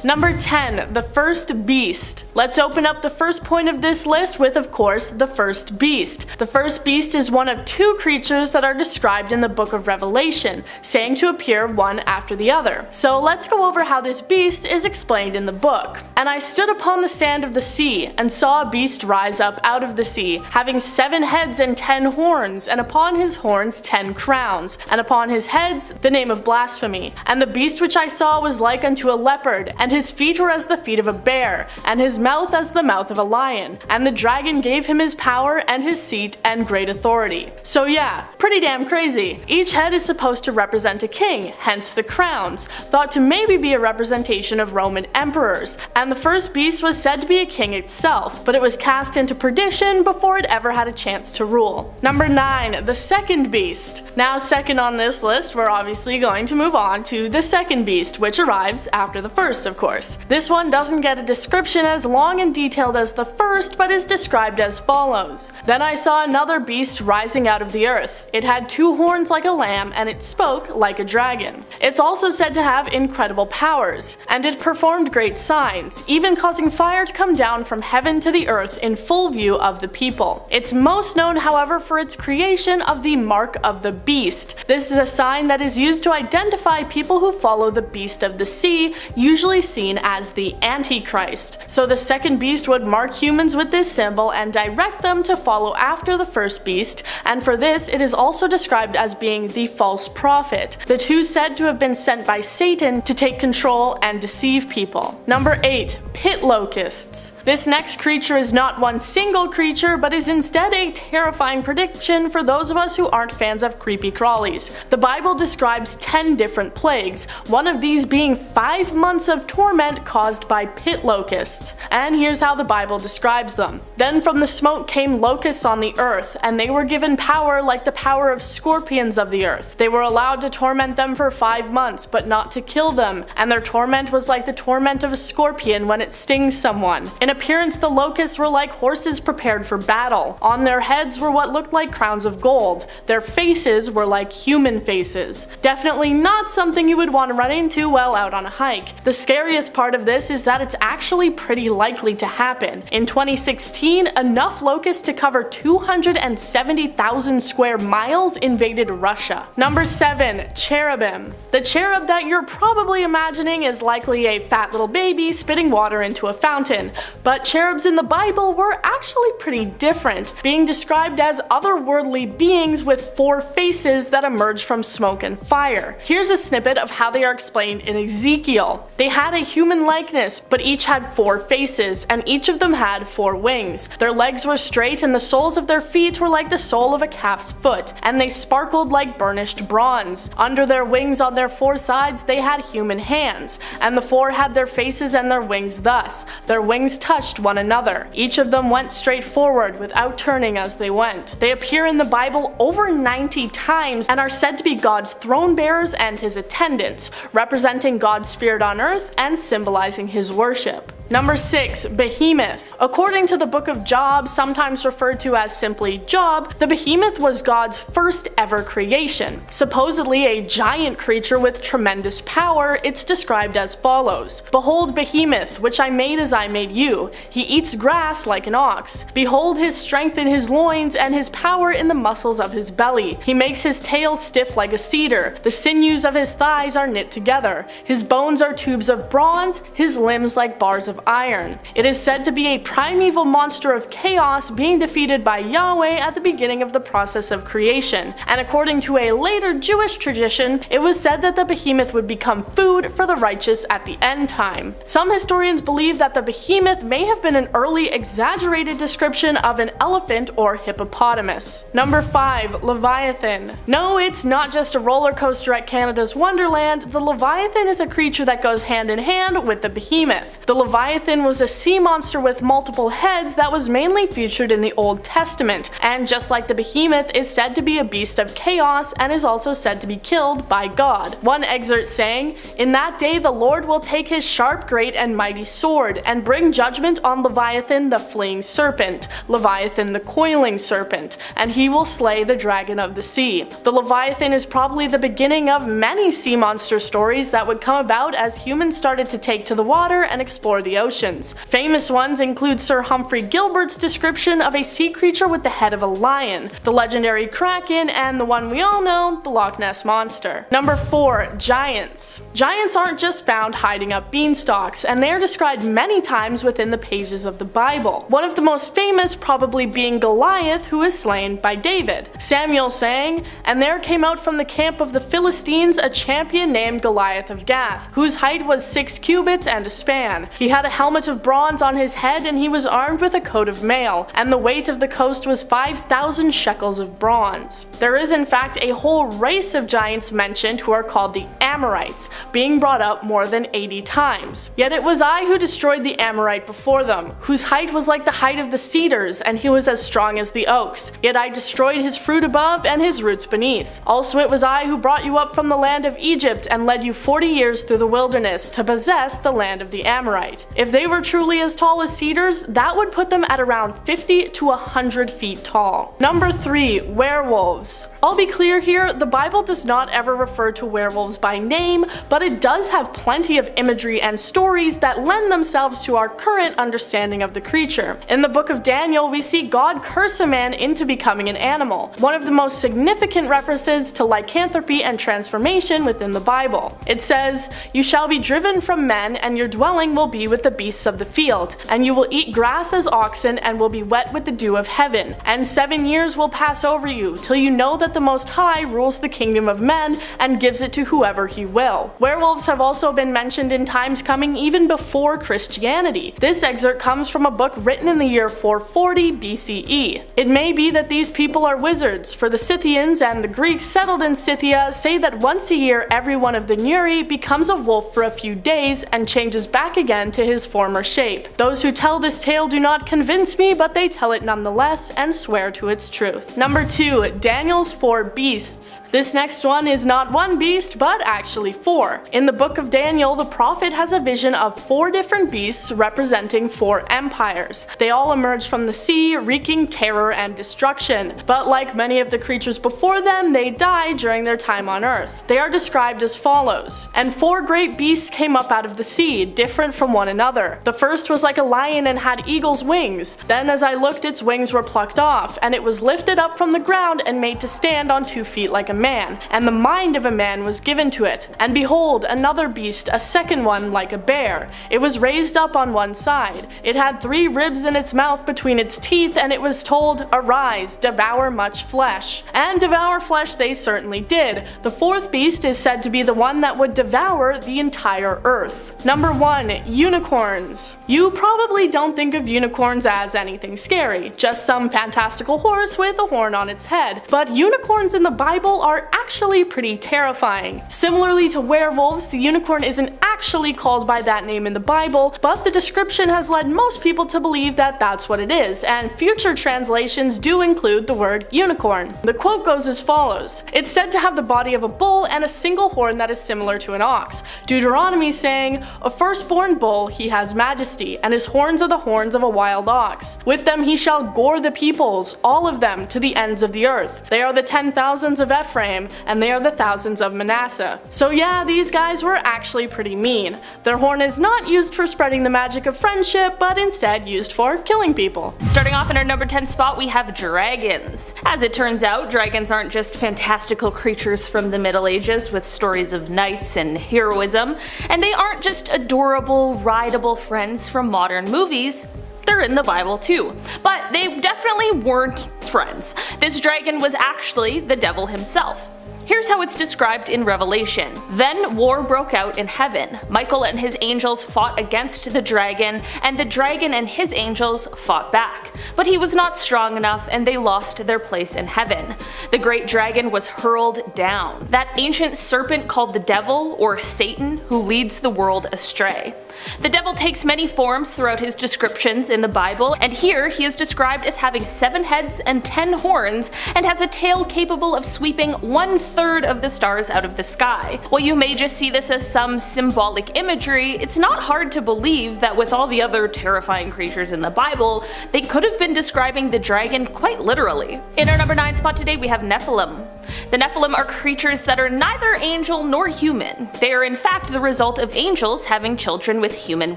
Number 10. The first beast. Let's open up the first point of this list with, of course, the first beast. The first beast is one of two creatures that are described in the book of Revelation, saying to appear one after the other. So let's go over how this beast is explained in the book. And I stood upon the sand of the sea, and saw a beast rise up out of the sea, having 7 heads and 10 horns, and upon his horns 10 crowns, and upon his heads the name of blasphemy. And the beast which I saw was like unto a leopard, and his feet were as the feet of a bear, and his mouth as the mouth of a lion. And the dragon gave him his power and his seat and great authority. So yeah, pretty damn crazy. Each head is supposed to represent a king, hence the crowns, thought to maybe be a representation of Roman emperors. And the first beast was said to be a king itself, but it was cast into perdition before it ever had a chance to rule. Number 9. The second beast. Now second on this list, we're obviously going to move on to the second beast, which arrives after the first, of course. This one doesn't get a description as long and detailed as the first, but is described as follows. Then I saw another beast rising out of the earth. It had 2 horns like a lamb, and it spoke like a dragon. It's also said to have incredible powers, and it performed great signs, even causing fire to come down from heaven to the earth in full view of the people. It's most known, however, for its creation of the mark of the beast. This is a sign that is used to identify people who follow the beast of the sea, usually seen as the Antichrist. So the second beast would mark humans with this symbol and direct them to follow after the first beast, and for this it is also described as being the false prophet, the two said to have been sent by Satan to take control and deceive people. Number 8. Pit locusts. This next creature is not one single creature, but is instead a terrifying prediction for those of us who aren't fans of creepy crawlies. The Bible describes 10 different plagues, one of these being 5 months of torment caused by pit locusts. And here's how the Bible describes them. Then from the smoke came locusts on the earth, and they were given power like the power of scorpions of the earth. They were allowed to torment them for 5 months, but not to kill them, and their torment was like the torment of a scorpion when it stings someone. In appearance, the locusts were like horses prepared for battle. On their heads were what looked like crowns of gold. Their faces were like human faces. Definitely not something you would want to run into while out on a hike. The scariest part of this is that it's actually pretty likely to happen. In 2016, enough locusts to cover 270,000 square miles invaded Russia. Number 7. Cherubim. The cherub that you're probably imagining is likely a fat little baby spitting water into a fountain, but cherubs in the Bible were actually pretty different, being described as otherworldly beings with 4 faces that emerge from smoke and fire. Here's a snippet of how they are explained in Ezekiel. They had a human likeness, but each had 4 faces, and each of them had 4 wings. Their legs were straight, and the soles of their feet were like the sole of a calf's foot, and they sparkled like burnished bronze. Under their wings on their 4 sides they had human hands, and the 4 had their faces and their wings thus. Their wings touched one another. Each of them went straight forward without turning as they went. They appear in the Bible over 90 times and are said to be God's throne bearers and his attendants, representing God's spirit on earth and symbolizing his worship. Number 6. Behemoth. According to the book of Job, sometimes referred to as simply Job, the behemoth was God's first ever creation. Supposedly a giant creature with tremendous power, it's described as follows. Behold Behemoth, which I made as I made you. He eats grass like an ox. Behold his strength in his loins, and his power in the muscles of his belly. He makes his tail stiff like a cedar. The sinews of his thighs are knit together. His bones are tubes of bronze, his limbs like bars of iron. It is said to be a primeval monster of chaos being defeated by Yahweh at the beginning of the process of creation, and according to a later Jewish tradition, it was said that the behemoth would become food for the righteous at the end time. Some historians believe that the behemoth may have been an early exaggerated description of an elephant or hippopotamus. Number 5. Leviathan. No, it's not just a roller coaster at Canada's Wonderland. The Leviathan is a creature that goes hand in hand with the behemoth. The Leviathan Leviathan was a sea monster with multiple heads that was mainly featured in the Old Testament, and just like the behemoth is said to be a beast of chaos and is also said to be killed by God. One excerpt saying, "In that day the Lord will take his sharp, great, and mighty sword, and bring judgment on Leviathan the fleeing serpent, Leviathan the coiling serpent, and he will slay the dragon of the sea." The Leviathan is probably the beginning of many sea monster stories that would come about as humans started to take to the water and explore the oceans. Famous ones include Sir Humphrey Gilbert's description of a sea creature with the head of a lion, the legendary Kraken, and the one we all know, the Loch Ness Monster. Number 4. Giants. Giants aren't just found hiding up beanstalks, and they are described many times within the pages of the Bible. One of the most famous probably being Goliath, who is slain by David. Samuel saying, "And there came out from the camp of the Philistines a champion named Goliath of Gath, whose height was 6 cubits and a span. He had a helmet of bronze on his head, and he was armed with a coat of mail, and the weight of the coast was 5,000 shekels of bronze." There is in fact a whole race of giants mentioned who are called the Amorites, being brought up more than 80 times. "Yet it was I who destroyed the Amorite before them, whose height was like the height of the cedars, and he was as strong as the oaks. Yet I destroyed his fruit above and his roots beneath. Also it was I who brought you up from the land of Egypt and led you 40 years through the wilderness to possess the land of the Amorite." If they were truly as tall as cedars, that would put them at around 50 to 100 feet tall. Number 3. Werewolves. I'll be clear here, the Bible does not ever refer to werewolves by name, but it does have plenty of imagery and stories that lend themselves to our current understanding of the creature. In the book of Daniel, we see God curse a man into becoming an animal, one of the most significant references to lycanthropy and transformation within the Bible. It says, "You shall be driven from men, and your dwelling will be with the beasts of the field, and you will eat grass as oxen, and will be wet with the dew of heaven. And 7 years will pass over you, till you know that the Most High rules the kingdom of men, and gives it to whoever he will." Werewolves have also been mentioned in times coming even before Christianity. This excerpt comes from a book written in the year 440 BCE. It may be that these people are wizards, for the Scythians and the Greeks settled in Scythia say that once a year every one of the Nuri becomes a wolf for a few days and changes back again to his former shape. Those who tell this tale do not convince me, but they tell it nonetheless and swear to its truth. Number 2. Daniel's 4 beasts. This next one is not one beast, but actually 4. In the book of Daniel, the prophet has a vision of 4 different beasts representing 4 empires. They all emerge from the sea, wreaking terror and destruction. But like many of the creatures before them, they die during their time on earth. They are described as follows. "And 4 great beasts came up out of the sea, different from one another. The first was like a lion and had eagle's wings. Then as I looked, its wings were plucked off, and it was lifted up from the ground and made to stand on 2 feet like a man, and the mind of a man was given to it. And behold, another beast, a second one like a bear. It was raised up on one side. It had 3 ribs in its mouth between its teeth, and it was told, 'Arise, devour much flesh.' And devour flesh they certainly did. The 4th beast is said to be the one that would devour the entire earth." Number 1. Unicorns. You probably don't think of unicorns as anything scary, just some fantastical horse with a horn on its head, but unicorns in the Bible are actually pretty terrifying. Similarly to werewolves, the unicorn isn't actually called by that name in the Bible, but the description has led most people to believe that that's what it is, and future translations do include the word unicorn. The quote goes as follows: "It's said to have the body of a bull and a single horn that is similar to an ox. Deuteronomy saying, 'A firstborn bull he has majesty, and his horns are the horns of a wild ox. With them he shall gore the peoples, all of them, to the ends of the earth. They are the 10,000s of Ephraim, and they are the thousands of Manasseh.'" So yeah, these guys were actually pretty mean. Their horn is not used for spreading the magic of friendship, but instead used for killing people. Starting off in our number 10 spot, we have dragons. As it turns out, dragons aren't just fantastical creatures from the Middle Ages with stories of knights and heroism, and they aren't just adorable, rideable friends from modern movies. They're in the Bible too. But they definitely weren't friends. This dragon was actually the devil himself. Here's how it's described in Revelation. "Then war broke out in heaven. Michael and his angels fought against the dragon, and the dragon and his angels fought back. But he was not strong enough, and they lost their place in heaven. The great dragon was hurled down, that ancient serpent called the devil, or Satan, who leads the world astray. The devil takes many forms throughout his descriptions in the Bible, and here he is described as having 7 heads and 10 horns, and has a tail capable of sweeping 1/3 of the stars out of the sky. While you may just see this as some symbolic imagery, it's not hard to believe that with all the other terrifying creatures in the Bible, they could have been describing the dragon quite literally. In our number 9 spot today we have Nephilim. The Nephilim are creatures that are neither angel nor human. They are in fact the result of angels having children with human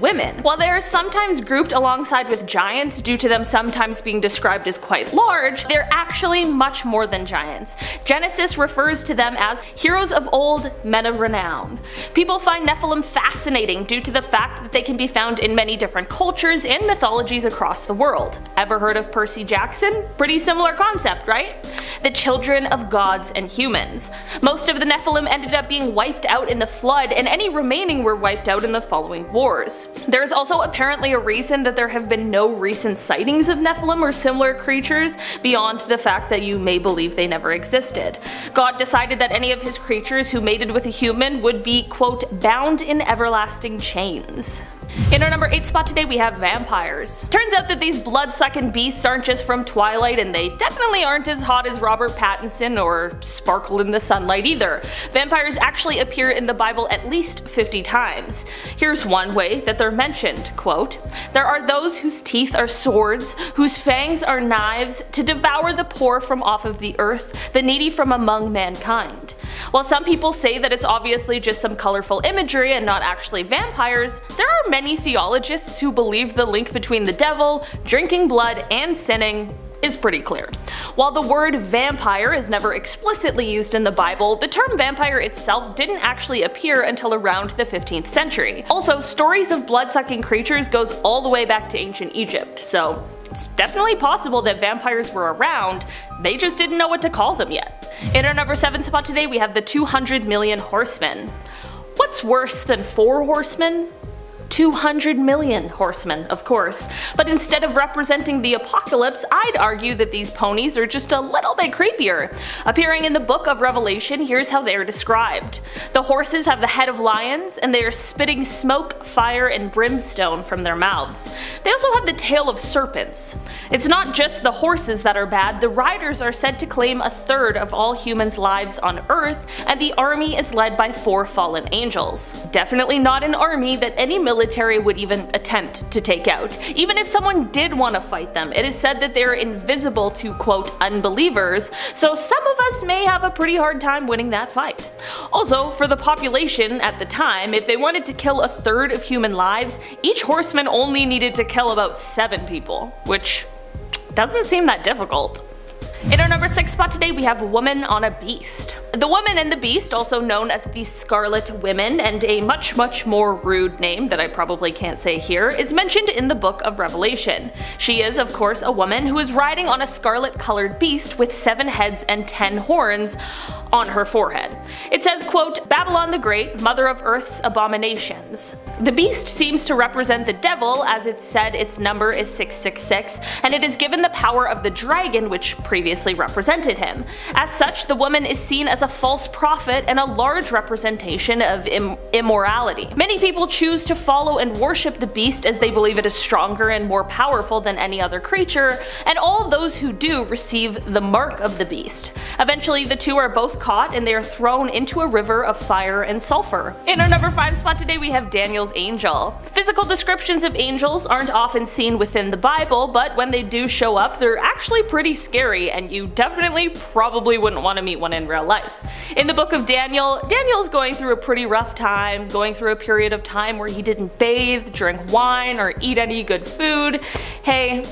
women. While they are sometimes grouped alongside with giants due to them sometimes being described as quite large, they're actually much more than giants. Genesis refers to them as heroes of old, men of renown. People find Nephilim fascinating due to the fact that they can be found in many different cultures and mythologies across the world. Ever heard of Percy Jackson? Pretty similar concept, right? The children of gods and humans. Most of the Nephilim ended up being wiped out in the flood, and any remaining were wiped out in the following wars. There is also apparently a reason that there have been no recent sightings of Nephilim or similar creatures beyond the fact that you may believe they never existed. God decided that any of his creatures who mated with a human would be, quote, bound in everlasting chains. In our number 8 spot today we have vampires. Turns out that these blood-sucking beasts aren't just from Twilight, and they definitely aren't as hot as Robert Pattinson or sparkle in the sunlight either. Vampires actually appear in the Bible at least 50 times. Here's one way that they're mentioned, quote, "There are those whose teeth are swords, whose fangs are knives, to devour the poor from off of the earth, the needy from among mankind." While some people say that it's obviously just some colorful imagery and not actually vampires, there are many theologists who believe the link between the devil, drinking blood, and sinning is pretty clear. While the word vampire is never explicitly used in the Bible, the term vampire itself didn't actually appear until around the 15th century. Also, stories of blood-sucking creatures goes all the way back to ancient Egypt, so it's definitely possible that vampires were around, they just didn't know what to call them yet. In our number 7 spot today we have the 200 million horsemen. What's worse than 4 horsemen? 200 million horsemen, of course. But instead of representing the apocalypse, I'd argue that these ponies are just a little bit creepier. Appearing in the book of Revelation, here's how they are described. The horses have the head of lions, and they are spitting smoke, fire, and brimstone from their mouths. They also have the tail of serpents. It's not just the horses that are bad, the riders are said to claim 1/3 of all humans' lives on Earth, and the army is led by 4 fallen angels. Definitely not an army that any military would even attempt to take out. Even if someone did want to fight them, it is said that they're invisible to, quote, unbelievers, so some of us may have a pretty hard time winning that fight. Also, for the population at the time, if they wanted to kill 1/3 of human lives, each horseman only needed to kill about 7 people, which doesn't seem that difficult. In our number 6 spot today we have Woman on a Beast. The Woman and the Beast, also known as the Scarlet Women, and a much more rude name that I probably can't say here, is mentioned in the book of Revelation. She is of course a woman who is riding on a scarlet colored beast with 7 heads and 10 horns on her forehead. It says, quote, "Babylon the Great, mother of earth's abominations." The beast seems to represent the devil, as it said its number is 666, and it is given the power of the dragon which previously represented him. As such, the woman is seen as a false prophet and a large representation of immorality. Many people choose to follow and worship the beast as they believe it is stronger and more powerful than any other creature, and all those who do receive the mark of the beast. Eventually the two are both caught and they are thrown into a river of fire and sulfur. In our number 5 spot today we have Daniel's angel. Physical descriptions of angels aren't often seen within the Bible, but when they do show up they're actually pretty scary, and you definitely probably wouldn't want to meet one in real life. In the book of Daniel's going through a pretty rough time, going through a period of time where he didn't bathe, drink wine, or eat any good food. Hey,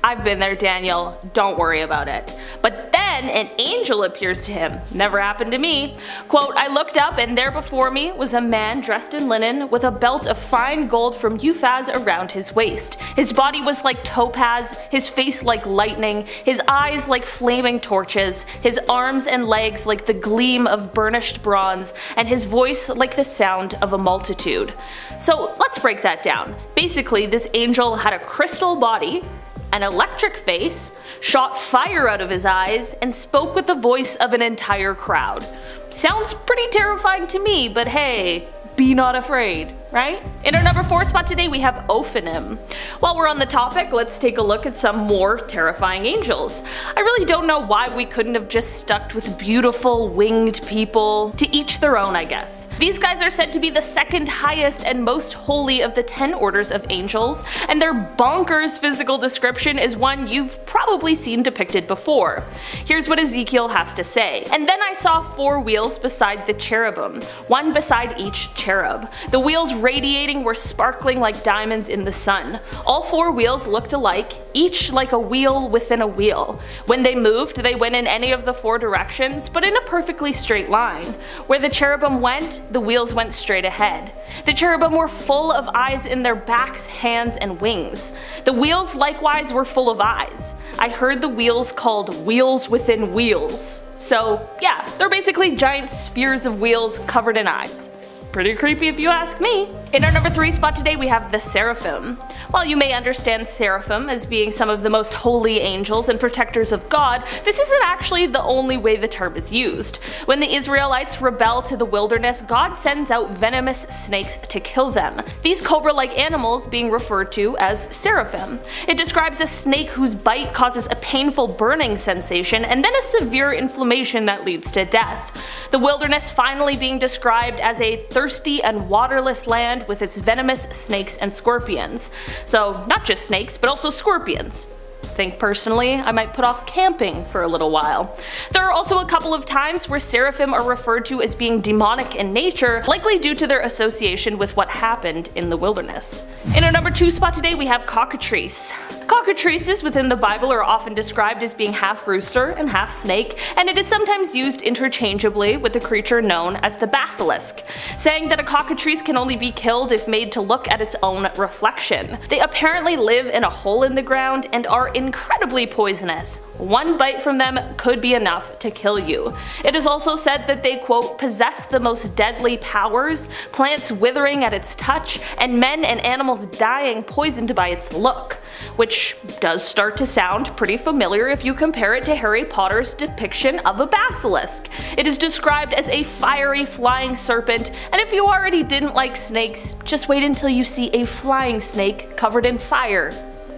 I've been there, Daniel, don't worry about it. But then an angel appears to him. Never happened to me. Quote, "I looked up and there before me was a man dressed in linen with a belt of fine gold from Uphaz around his waist. His body was like topaz, his face like lightning, his eyes like flaming torches, his arms and legs like the gleam of burnished bronze, and his voice like the sound of a multitude." So let's break that down. Basically, this angel had a crystal body, an electric face, shot fire out of his eyes, and spoke with the voice of an entire crowd. Sounds pretty terrifying to me, but hey, be not afraid. right? In our number 4 spot today we have Ophanim. While we're on the topic, let's take a look at some more terrifying angels. I really don't know why we couldn't have just stuck with beautiful winged people. To each their own, I guess. These guys are said to be the second highest and most holy of the 10 orders of angels, and their bonkers physical description is one you've probably seen depicted before. Here's what Ezekiel has to say. "And then I saw 4 wheels beside the cherubim, one beside each cherub. The wheels radiating were sparkling like diamonds in the sun. All 4 wheels looked alike, each like a wheel within a wheel. When they moved, they went in any of the 4 directions, but in a perfectly straight line. Where the cherubim went, the wheels went straight ahead. The cherubim were full of eyes in their backs, hands, and wings. The wheels likewise were full of eyes. I heard the wheels called wheels within wheels." So yeah, they're basically giant spheres of wheels covered in eyes. Pretty creepy if you ask me. In our number 3 spot today we have the Seraphim. While you may understand Seraphim as being some of the most holy angels and protectors of God, this isn't actually the only way the term is used. When the Israelites rebel to the wilderness, God sends out venomous snakes to kill them. These cobra-like animals being referred to as Seraphim. It describes a snake whose bite causes a painful burning sensation and then a severe inflammation that leads to death. The wilderness finally being described as a thirsty and waterless land with its venomous snakes and scorpions. So not just snakes, but also scorpions. Think personally, I might put off camping for a little while. There are also a couple of times where seraphim are referred to as being demonic in nature, likely due to their association with what happened in the wilderness. In our number 2 spot today we have Cockatrice. Cockatrices within the Bible are often described as being half rooster and half snake, and it is sometimes used interchangeably with the creature known as the basilisk, saying that a cockatrice can only be killed if made to look at its own reflection. They apparently live in a hole in the ground and are incredibly poisonous. One bite from them could be enough to kill you. It is also said that they, quote, possess the most deadly powers, plants withering at its touch, and men and animals dying poisoned by its look. Which does start to sound pretty familiar if you compare it to Harry Potter's depiction of a basilisk. It is described as a fiery flying serpent, and if you already didn't like snakes, just wait until you see a flying snake covered in fire.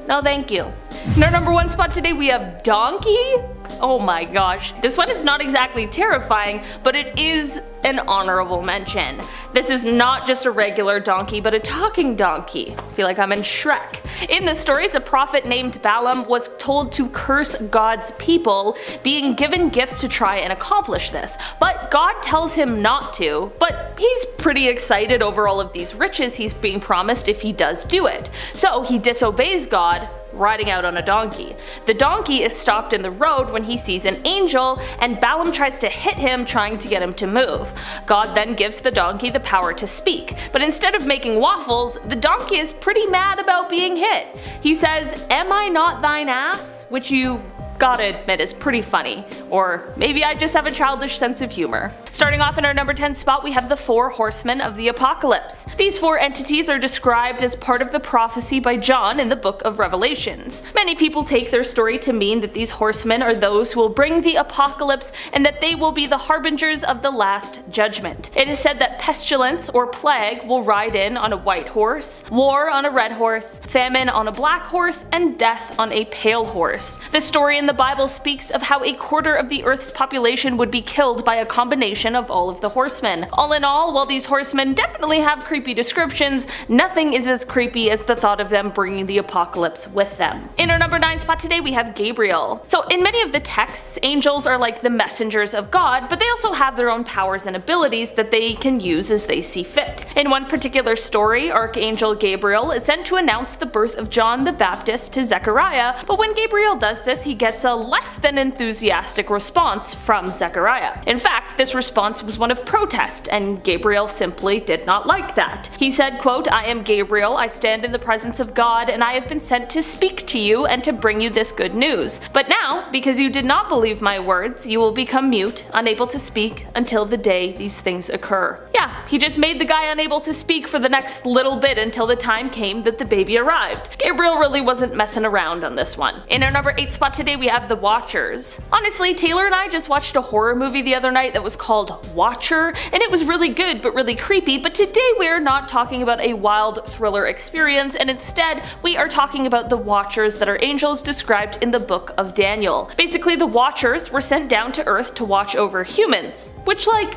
No thank you. In our number 1 spot today we have Donkey. Oh my gosh, this one is not exactly terrifying, but it is an honorable mention. This is not just a regular donkey, but a talking donkey. I feel like I'm in Shrek. In the stories, a prophet named Balaam was told to curse God's people, being given gifts to try and accomplish this. But God tells him not to, but he's pretty excited over all of these riches he's being promised if he does do it. So he disobeys God, riding out on a donkey. The donkey is stopped in the road when he sees an angel, and Balaam tries to hit him, trying to get him to move. God then gives the donkey the power to speak, but instead of making waffles, the donkey is pretty mad about being hit. He says, "Am I not thine ass?" Which you gotta admit is pretty funny, or maybe I just have a childish sense of humor. Starting off in our number 10 spot we have the 4 horsemen of the apocalypse. These 4 entities are described as part of the prophecy by John in the book of Revelations. Many people take their story to mean that these horsemen are those who will bring the apocalypse and that they will be the harbingers of the last judgment. It is said that pestilence or plague will ride in on a white horse, war on a red horse, famine on a black horse, and death on a pale horse. The story in the Bible speaks of how a quarter of the Earth's population would be killed by a combination of all of the horsemen. All in all, while these horsemen definitely have creepy descriptions, nothing is as creepy as the thought of them bringing the apocalypse with them. In our number 9 spot today we have Gabriel. So in many of the texts, angels are like the messengers of God, but they also have their own powers and abilities that they can use as they see fit. In one particular story, Archangel Gabriel is sent to announce the birth of John the Baptist to Zechariah, but when Gabriel does this, he gets a less than enthusiastic response from Zechariah. In fact, this response was one of protest, and Gabriel simply did not like that. He said, quote, "I am Gabriel, I stand in the presence of God, and I have been sent to speak to you and to bring you this good news. But now, because you did not believe my words, you will become mute, unable to speak until the day these things occur." Yeah, he just made the guy unable to speak for the next little bit until the time came that the baby arrived. Gabriel really wasn't messing around on this one. In our number 8 spot today we we have the Watchers. Honestly, Taylor and I just watched a horror movie the other night that was called Watcher, and it was really good but really creepy, but today we are not talking about a wild thriller experience, and instead we are talking about the Watchers that are angels described in the book of Daniel. Basically, the Watchers were sent down to Earth to watch over humans, which, like,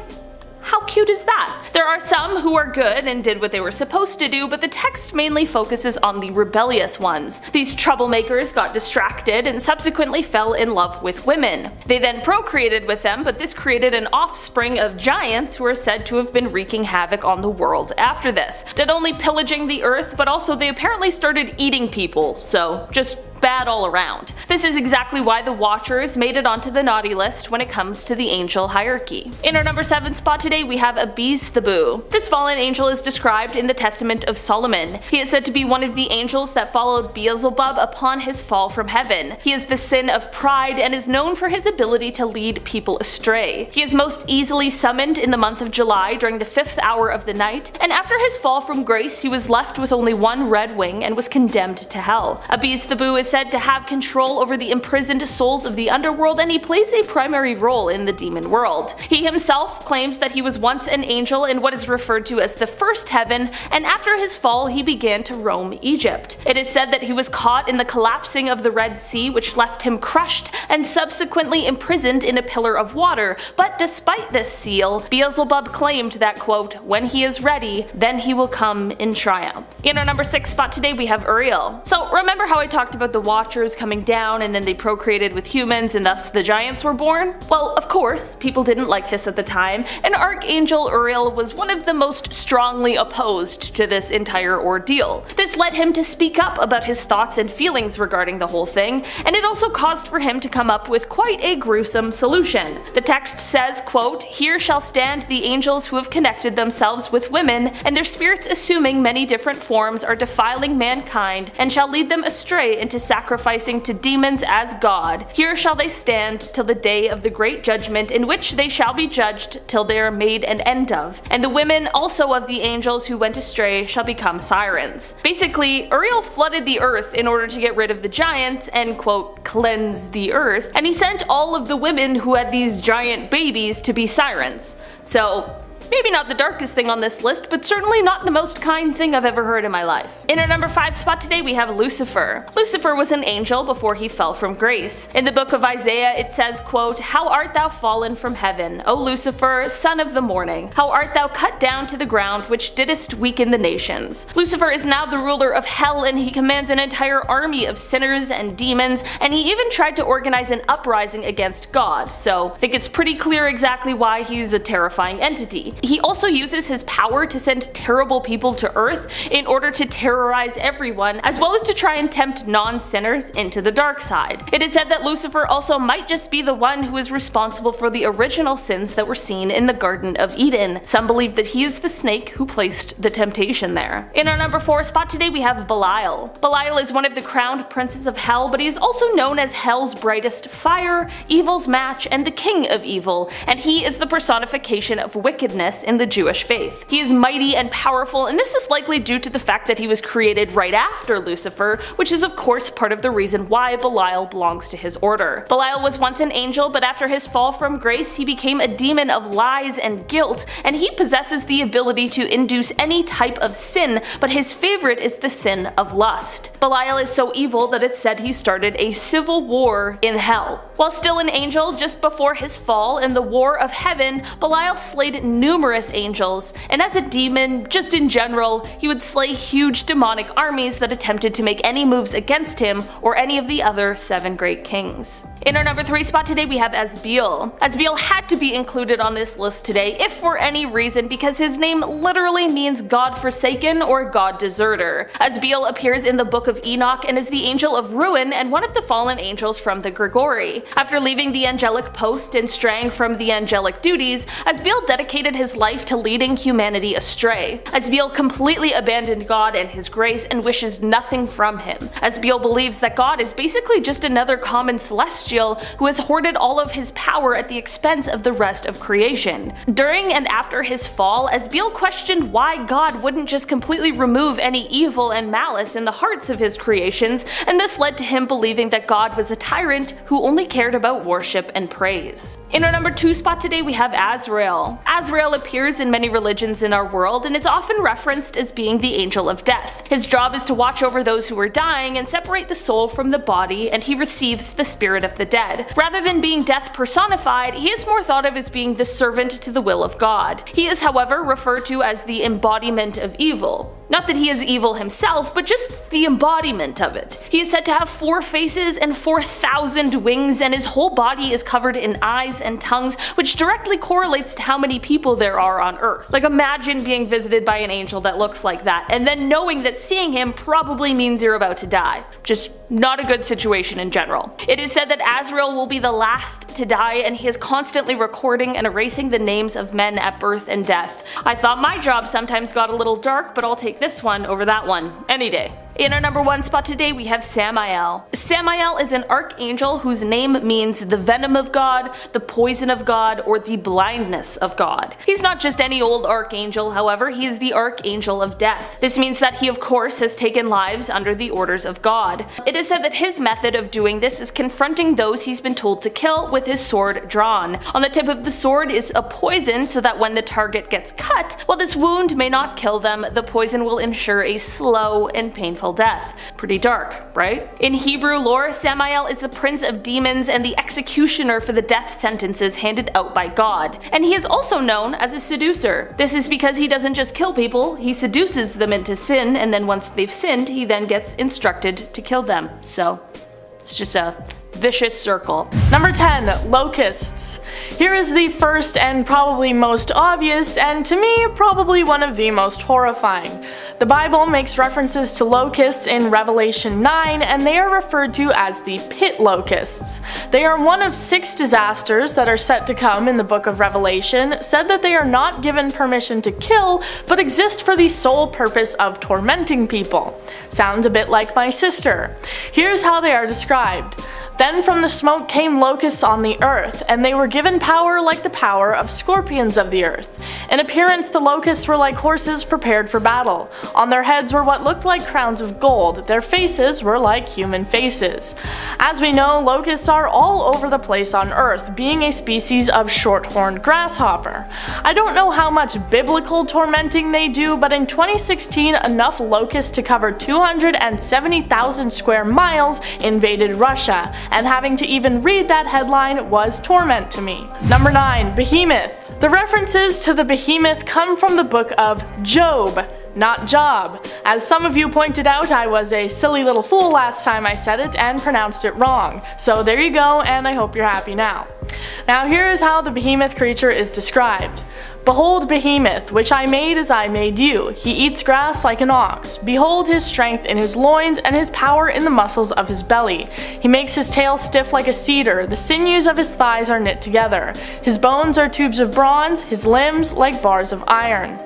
how cute is that? There are some who are good and did what they were supposed to do, but the text mainly focuses on the rebellious ones. These troublemakers got distracted and subsequently fell in love with women. They then procreated with them, but this created an offspring of giants who are said to have been wreaking havoc on the world after this. Not only pillaging the earth, but also they apparently started eating people, so just bad all around. This is exactly why the Watchers made it onto the naughty list when it comes to the angel hierarchy. In our number 7 spot today we have Beelzebub. This fallen angel is described in the Testament of Solomon. He is said to be one of the angels that followed Beelzebub upon his fall from heaven. He is the sin of pride and is known for his ability to lead people astray. He is most easily summoned in the month of July during the 5th hour of the night, and after his fall from grace he was left with only one red wing and was condemned to hell. Beelzebub is said to have control over the imprisoned souls of the underworld, and he plays a primary role in the demon world. He himself claims that he was once an angel in what is referred to as the first heaven, and after his fall he began to roam Egypt. It is said that he was caught in the collapsing of the Red Sea, which left him crushed and subsequently imprisoned in a pillar of water, but despite this seal, Beelzebub claimed that, quote, when he is ready, then he will come in triumph. In our number 6 spot today we have Uriel. So remember how I talked about the Watchers coming down and then they procreated with humans and thus the giants were born? Well, of course, people didn't like this at the time, and Archangel Uriel was one of the most strongly opposed to this entire ordeal. This led him to speak up about his thoughts and feelings regarding the whole thing, and it also caused for him to come up with quite a gruesome solution. The text says, quote, here shall stand the angels who have connected themselves with women, and their spirits assuming many different forms are defiling mankind, and shall lead them astray into sacrificing to demons as God. Here shall they stand till the day of the great judgment, in which they shall be judged till they are made an end of. And the women also of the angels who went astray shall become sirens. Basically, Uriel flooded the earth in order to get rid of the giants and, quote, cleanse the earth, and he sent all of the women who had these giant babies to be sirens. So maybe not the darkest thing on this list, but certainly not the most kind thing I've ever heard in my life. In our number 5 spot today we have Lucifer. Lucifer was an angel before he fell from grace. In the book of Isaiah it says, quote, how art thou fallen from heaven, O Lucifer, son of the morning? How art thou cut down to the ground, which didst weaken the nations? Lucifer is now the ruler of hell, and he commands an entire army of sinners and demons, and he even tried to organize an uprising against God, so I think it's pretty clear exactly why he's a terrifying entity. He also uses his power to send terrible people to Earth in order to terrorize everyone, as well as to try and tempt non-sinners into the dark side. It is said that Lucifer also might just be the one who is responsible for the original sins that were seen in the Garden of Eden. Some believe that he is the snake who placed the temptation there. In our number 4 spot today we have Belial. Belial is one of the crowned princes of hell, but he is also known as hell's brightest fire, evil's match, and the king of evil, and he is the personification of wickedness in the Jewish faith. He is mighty and powerful, and this is likely due to the fact that he was created right after Lucifer, which is of course part of the reason why Belial belongs to his order. Belial was once an angel, but after his fall from grace he became a demon of lies and guilt, and he possesses the ability to induce any type of sin, but his favorite is the sin of lust. Belial is so evil that it's said he started a civil war in hell. While still an angel, just before his fall in the War of Heaven, Belial slayed numerous angels, and as a demon, just in general, he would slay huge demonic armies that attempted to make any moves against him or any of the other 7 great kings. In our number 3 spot today we have Asbiel. Asbiel had to be included on this list today, if for any reason, because his name literally means God forsaken or God deserter. Asbiel appears in the book of Enoch and is the angel of ruin and one of the fallen angels from the Gregory. After leaving the angelic post and straying from the angelic duties, Asbiel dedicated his life to leading humanity astray. Asbiel completely abandoned God and his grace and wishes nothing from him. Asbiel believes that God is basically just another common celestial celestial who has hoarded all of his power at the expense of the rest of creation. During and after his fall, Asbiel questioned why God wouldn't just completely remove any evil and malice in the hearts of his creations, and this led to him believing that God was a tyrant who only cared about worship and praise. In our number 2 spot today we have Azrael. Azrael appears in many religions in our world and is often referenced as being the angel of death. His job is to watch over those who are dying and separate the soul from the body, and he receives the spirit of the dead. Rather than being death personified, he is more thought of as being the servant to the will of God. He is, however, referred to as the embodiment of evil. Not that he is evil himself, but just the embodiment of it. He is said to have 4 faces and 4,000 wings, and his whole body is covered in eyes and tongues, which directly correlates to how many people there are on Earth. Like, imagine being visited by an angel that looks like that, and then knowing that seeing him probably means you're about to die. Just not a good situation in general. It is said that Azrael will be the last to die, and he is constantly recording and erasing the names of men at birth and death. I thought my job sometimes got a little dark, but I'll take this one over that one any day. In our number 1 spot today we have Samael. Samael is an archangel whose name means the venom of God, the poison of God, or the blindness of God. He's not just any old archangel, however, he is the archangel of death. This means that he of course has taken lives under the orders of God. It is said that his method of doing this is confronting those he's been told to kill with his sword drawn. On the tip of the sword is a poison so that when the target gets cut, while this wound may not kill them, the poison will ensure a slow and painful death. Pretty dark, right? In Hebrew lore, Samael is the prince of demons and the executioner for the death sentences handed out by God. And he is also known as a seducer. This is because he doesn't just kill people, he seduces them into sin, and then once they've sinned, he then gets instructed to kill them. So, it's just a vicious circle. Number 10. Locusts. Here is the first and probably most obvious, and to me, probably one of the most horrifying. The Bible makes references to locusts in Revelation 9, and they are referred to as the pit locusts. They are one of 6 disasters that are set to come in the book of Revelation, said that they are not given permission to kill, but exist for the sole purpose of tormenting people. Sounds a bit like my sister. Here's how they are described. Then from the smoke came locusts on the earth, and they were given power like the power of scorpions of the earth. In appearance the locusts were like horses prepared for battle. On their heads were what looked like crowns of gold, their faces were like human faces. As we know, locusts are all over the place on earth, being a species of short-horned grasshopper. I don't know how much biblical tormenting they do, but in 2016 enough locusts to cover 270,000 square miles invaded Russia, and having to even read that headline was torment to me. Number 9. Behemoth. The references to the behemoth come from the book of Job, not Job. As some of you pointed out, I was a silly little fool last time I said it and pronounced it wrong. So there you go, and I hope you're happy now. Now here is how the behemoth creature is described. Behold Behemoth, which I made as I made you. He eats grass like an ox. Behold his strength in his loins, and his power in the muscles of his belly. He makes his tail stiff like a cedar. The sinews of his thighs are knit together. His bones are tubes of bronze, his limbs like bars of iron.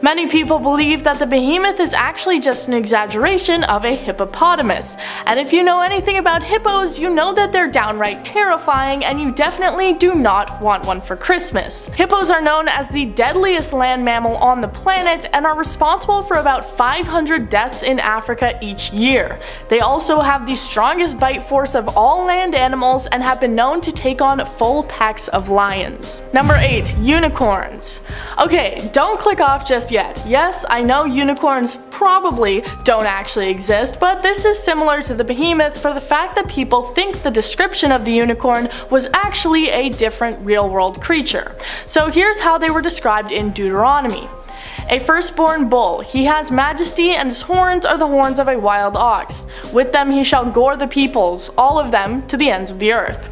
Many people believe that the behemoth is actually just an exaggeration of a hippopotamus. And if you know anything about hippos, you know that they're downright terrifying, and you definitely do not want one for Christmas. Hippos are known as the deadliest land mammal on the planet and are responsible for about 500 deaths in Africa each year. They also have the strongest bite force of all land animals and have been known to take on full packs of lions. Number 8. Unicorns. Okay, don't click off just yet. Yes, I know unicorns probably don't actually exist, but this is similar to the behemoth for the fact that people think the description of the unicorn was actually a different real-world creature. So here's how they were described in Deuteronomy. A firstborn bull, he has majesty, and his horns are the horns of a wild ox. With them he shall gore the peoples, all of them to the ends of the earth.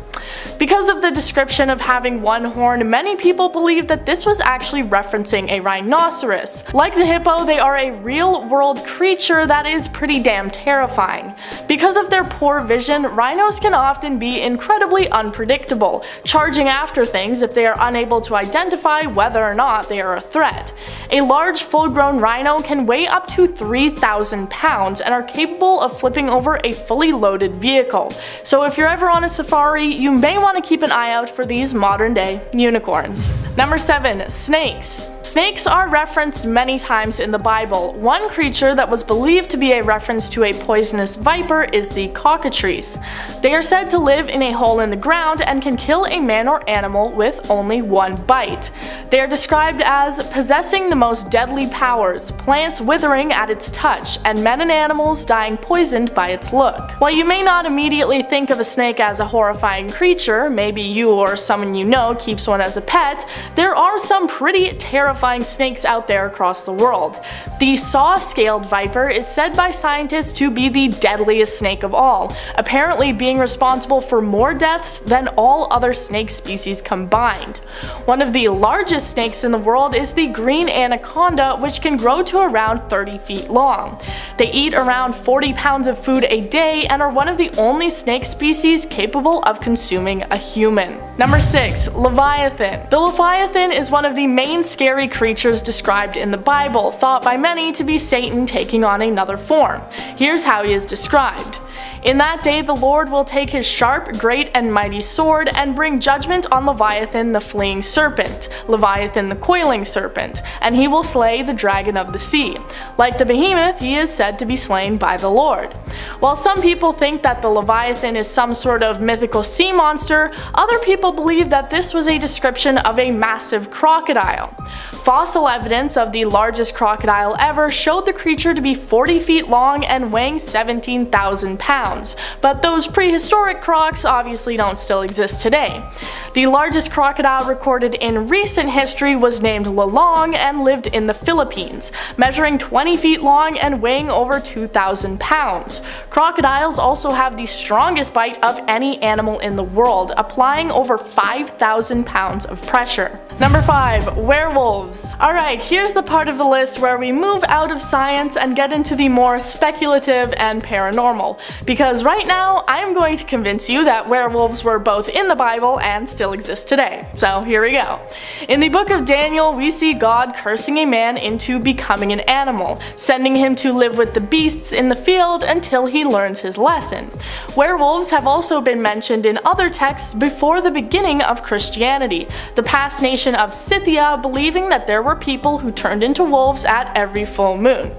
Because of the description of having one horn, many people believe that this was actually referencing a rhinoceros. Like the hippo, they are a real-world creature that is pretty damn terrifying. Because of their poor vision, rhinos can often be incredibly unpredictable, charging after things if they are unable to identify whether or not they are a threat. A large full-grown rhino can weigh up to 3,000 pounds and are capable of flipping over a fully loaded vehicle. So if you're ever on a safari, you may want to keep an eye out for these modern-day unicorns. Number 7. Snakes. Snakes are referenced many times in the Bible. One creature that was believed to be a reference to a poisonous viper is the cockatrice. They are said to live in a hole in the ground and can kill a man or animal with only one bite. They are described as possessing the most deadly powers, plants withering at its touch, and men and animals dying poisoned by its look. While you may not immediately think of a snake as a horrifying creature, maybe you or someone you know keeps one as a pet, there are some pretty terrifying snakes out there across the world. The saw-scaled viper is said by scientists to be the deadliest snake of all, apparently being responsible for more deaths than all other snake species combined. One of the largest snakes in the world is the green anaconda, which can grow to around 30 feet long. They eat around 40 pounds of food a day and are one of the only snake species capable of consuming a human. Number 6. Leviathan. The Leviathan is one of the main scary creatures described in the Bible, thought by many to be Satan taking on another form. Here's how he is described. In that day the Lord will take his sharp, great, and mighty sword and bring judgment on Leviathan the fleeing serpent, Leviathan the coiling serpent, and he will slay the dragon of the sea. Like the behemoth, he is said to be slain by the Lord. While some people think that the Leviathan is some sort of mythical sea monster, other people believe that this was a description of a massive crocodile. Fossil evidence of the largest crocodile ever showed the creature to be 40 feet long and weighing 17,000 pounds, but those prehistoric crocs obviously don't still exist today. The largest crocodile recorded in recent history was named Lolong and lived in the Philippines, measuring 20 feet long and weighing over 2,000 pounds. Crocodiles also have the strongest bite of any animal in the world, applying over 5,000 pounds of pressure. Number 5. Werewolves. Alright, here's the part of the list where we move out of science and get into the more speculative and paranormal, because right now I'm going to convince you that werewolves were both in the Bible and still exist today. So here we go. In the book of Daniel, we see God cursing a man into becoming an animal, sending him to live with the beasts in the field until he learns his lesson. Werewolves have also been mentioned in other texts before the beginning of Christianity, the past nation of Scythia believing that there were people who turned into wolves at every full moon.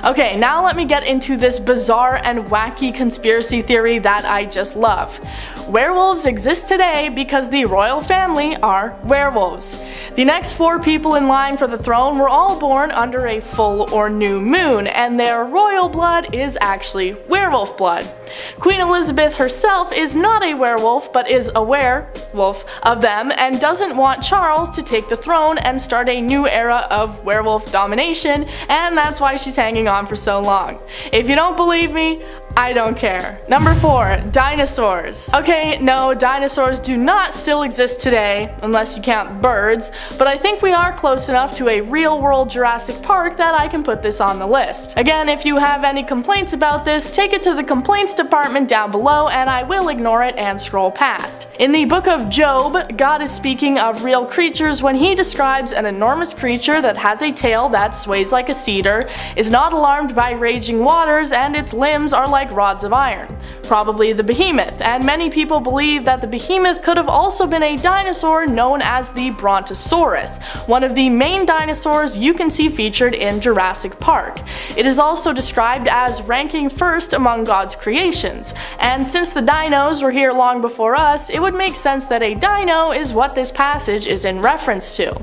Okay, now let me get into this bizarre and wacky conspiracy theory that I just love. Werewolves exist today because the royal family are werewolves. The next 4 people in line for the throne were all born under a full or new moon, and their royal blood is actually werewolf blood. Queen Elizabeth herself is not a werewolf, but is a werewolf of them and doesn't want Charles to take the throne and start a new era of werewolf domination, and that's why she's hanging on for so long. If you don't believe me, I don't care. Number 4. Dinosaurs. Okay, no, dinosaurs do not still exist today, unless you count birds, but I think we are close enough to a real-world Jurassic Park that I can put this on the list. Again, if you have any complaints about this, take it to the complaints department down below and I will ignore it and scroll past. In the book of Job, God is speaking of real creatures when he describes an enormous creature that has a tail that sways like a cedar, is not alarmed by raging waters, and its limbs are like rods of iron. Probably the behemoth, and many people believe that the behemoth could have also been a dinosaur known as the Brontosaurus, one of the main dinosaurs you can see featured in Jurassic Park. It is also described as ranking first among God's creations, and since the dinos were here long before us, it would make sense that a dino is what this passage is in reference to.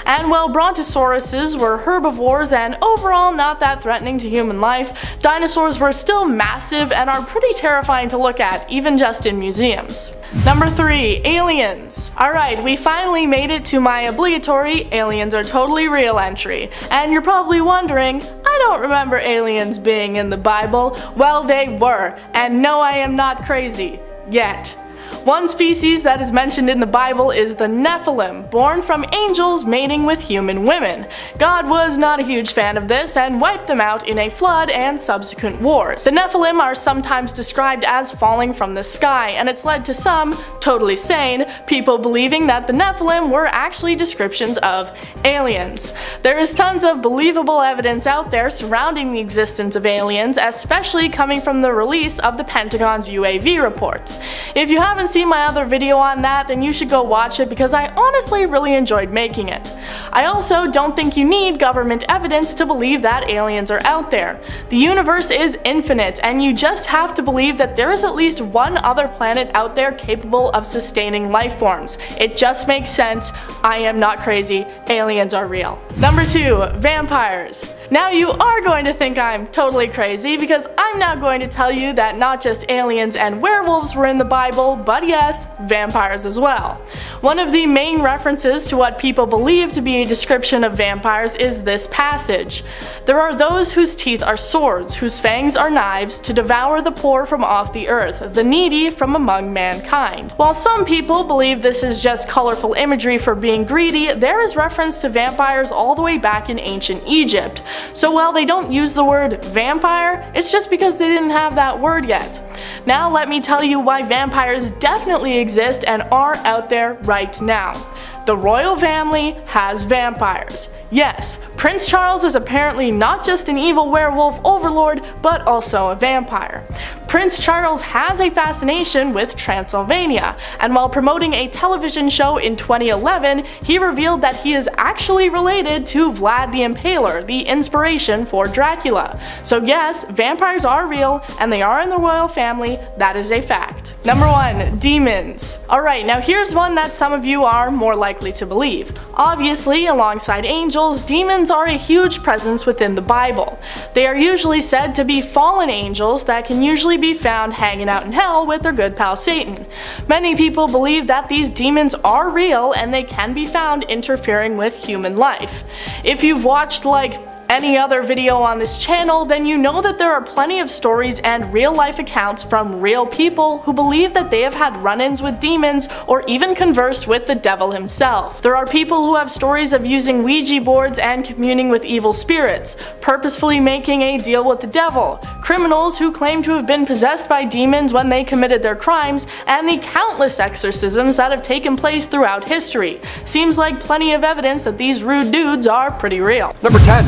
And while Brontosauruses were herbivores and overall not that threatening to human life, dinosaurs were still massive and are pretty terrifying to look at, even just in museums. Number 3. Aliens. Alright, we finally made it to my obligatory aliens are totally real entry. And you're probably wondering, I don't remember aliens being in the Bible. Well, they were, and no, I am not crazy. Yet. One species that is mentioned in the Bible is the Nephilim, born from angels mating with human women. God was not a huge fan of this and wiped them out in a flood and subsequent wars. The Nephilim are sometimes described as falling from the sky, and it's led to some, totally sane, people believing that the Nephilim were actually descriptions of aliens. There is tons of believable evidence out there surrounding the existence of aliens, especially coming from the release of the Pentagon's UAV reports. If you haven't seen my other video on that, then you should go watch it because I honestly really enjoyed making it. I also don't think you need government evidence to believe that aliens are out there. The universe is infinite, and you just have to believe that there is at least one other planet out there capable of sustaining life forms. It just makes sense. I am not crazy. Aliens are real. Number 2, vampires. Now you are going to think I'm totally crazy because I'm now going to tell you that not just aliens and werewolves were in the Bible, but yes, vampires as well. One of the main references to what people believe to be a description of vampires is this passage. There are those whose teeth are swords, whose fangs are knives, to devour the poor from off the earth, the needy from among mankind. While some people believe this is just colorful imagery for being greedy, there is reference to vampires all the way back in ancient Egypt. So while they don't use the word vampire, it's just because they didn't have that word yet. Now let me tell you why vampires definitely exist and are out there right now. The royal family has vampires. Yes, Prince Charles is apparently not just an evil werewolf overlord, but also a vampire. Prince Charles has a fascination with Transylvania, and while promoting a television show in 2011, he revealed that he is actually related to Vlad the Impaler, the inspiration for Dracula. So yes, vampires are real, and they are in the royal family, that is a fact. Number 1, demons. Alright, now here's one that some of you are more likely to believe. Obviously, alongside angels, demons are a huge presence within the Bible. They are usually said to be fallen angels that can usually be found hanging out in hell with their good pal Satan. Many people believe that these demons are real and they can be found interfering with human life. If you've watched any other video on this channel, then you know that there are plenty of stories and real life accounts from real people who believe that they have had run-ins with demons or even conversed with the devil himself. There are people who have stories of using Ouija boards and communing with evil spirits, purposefully making a deal with the devil, criminals who claim to have been possessed by demons when they committed their crimes, and the countless exorcisms that have taken place throughout history. Seems like plenty of evidence that these rude dudes are pretty real. Number 10.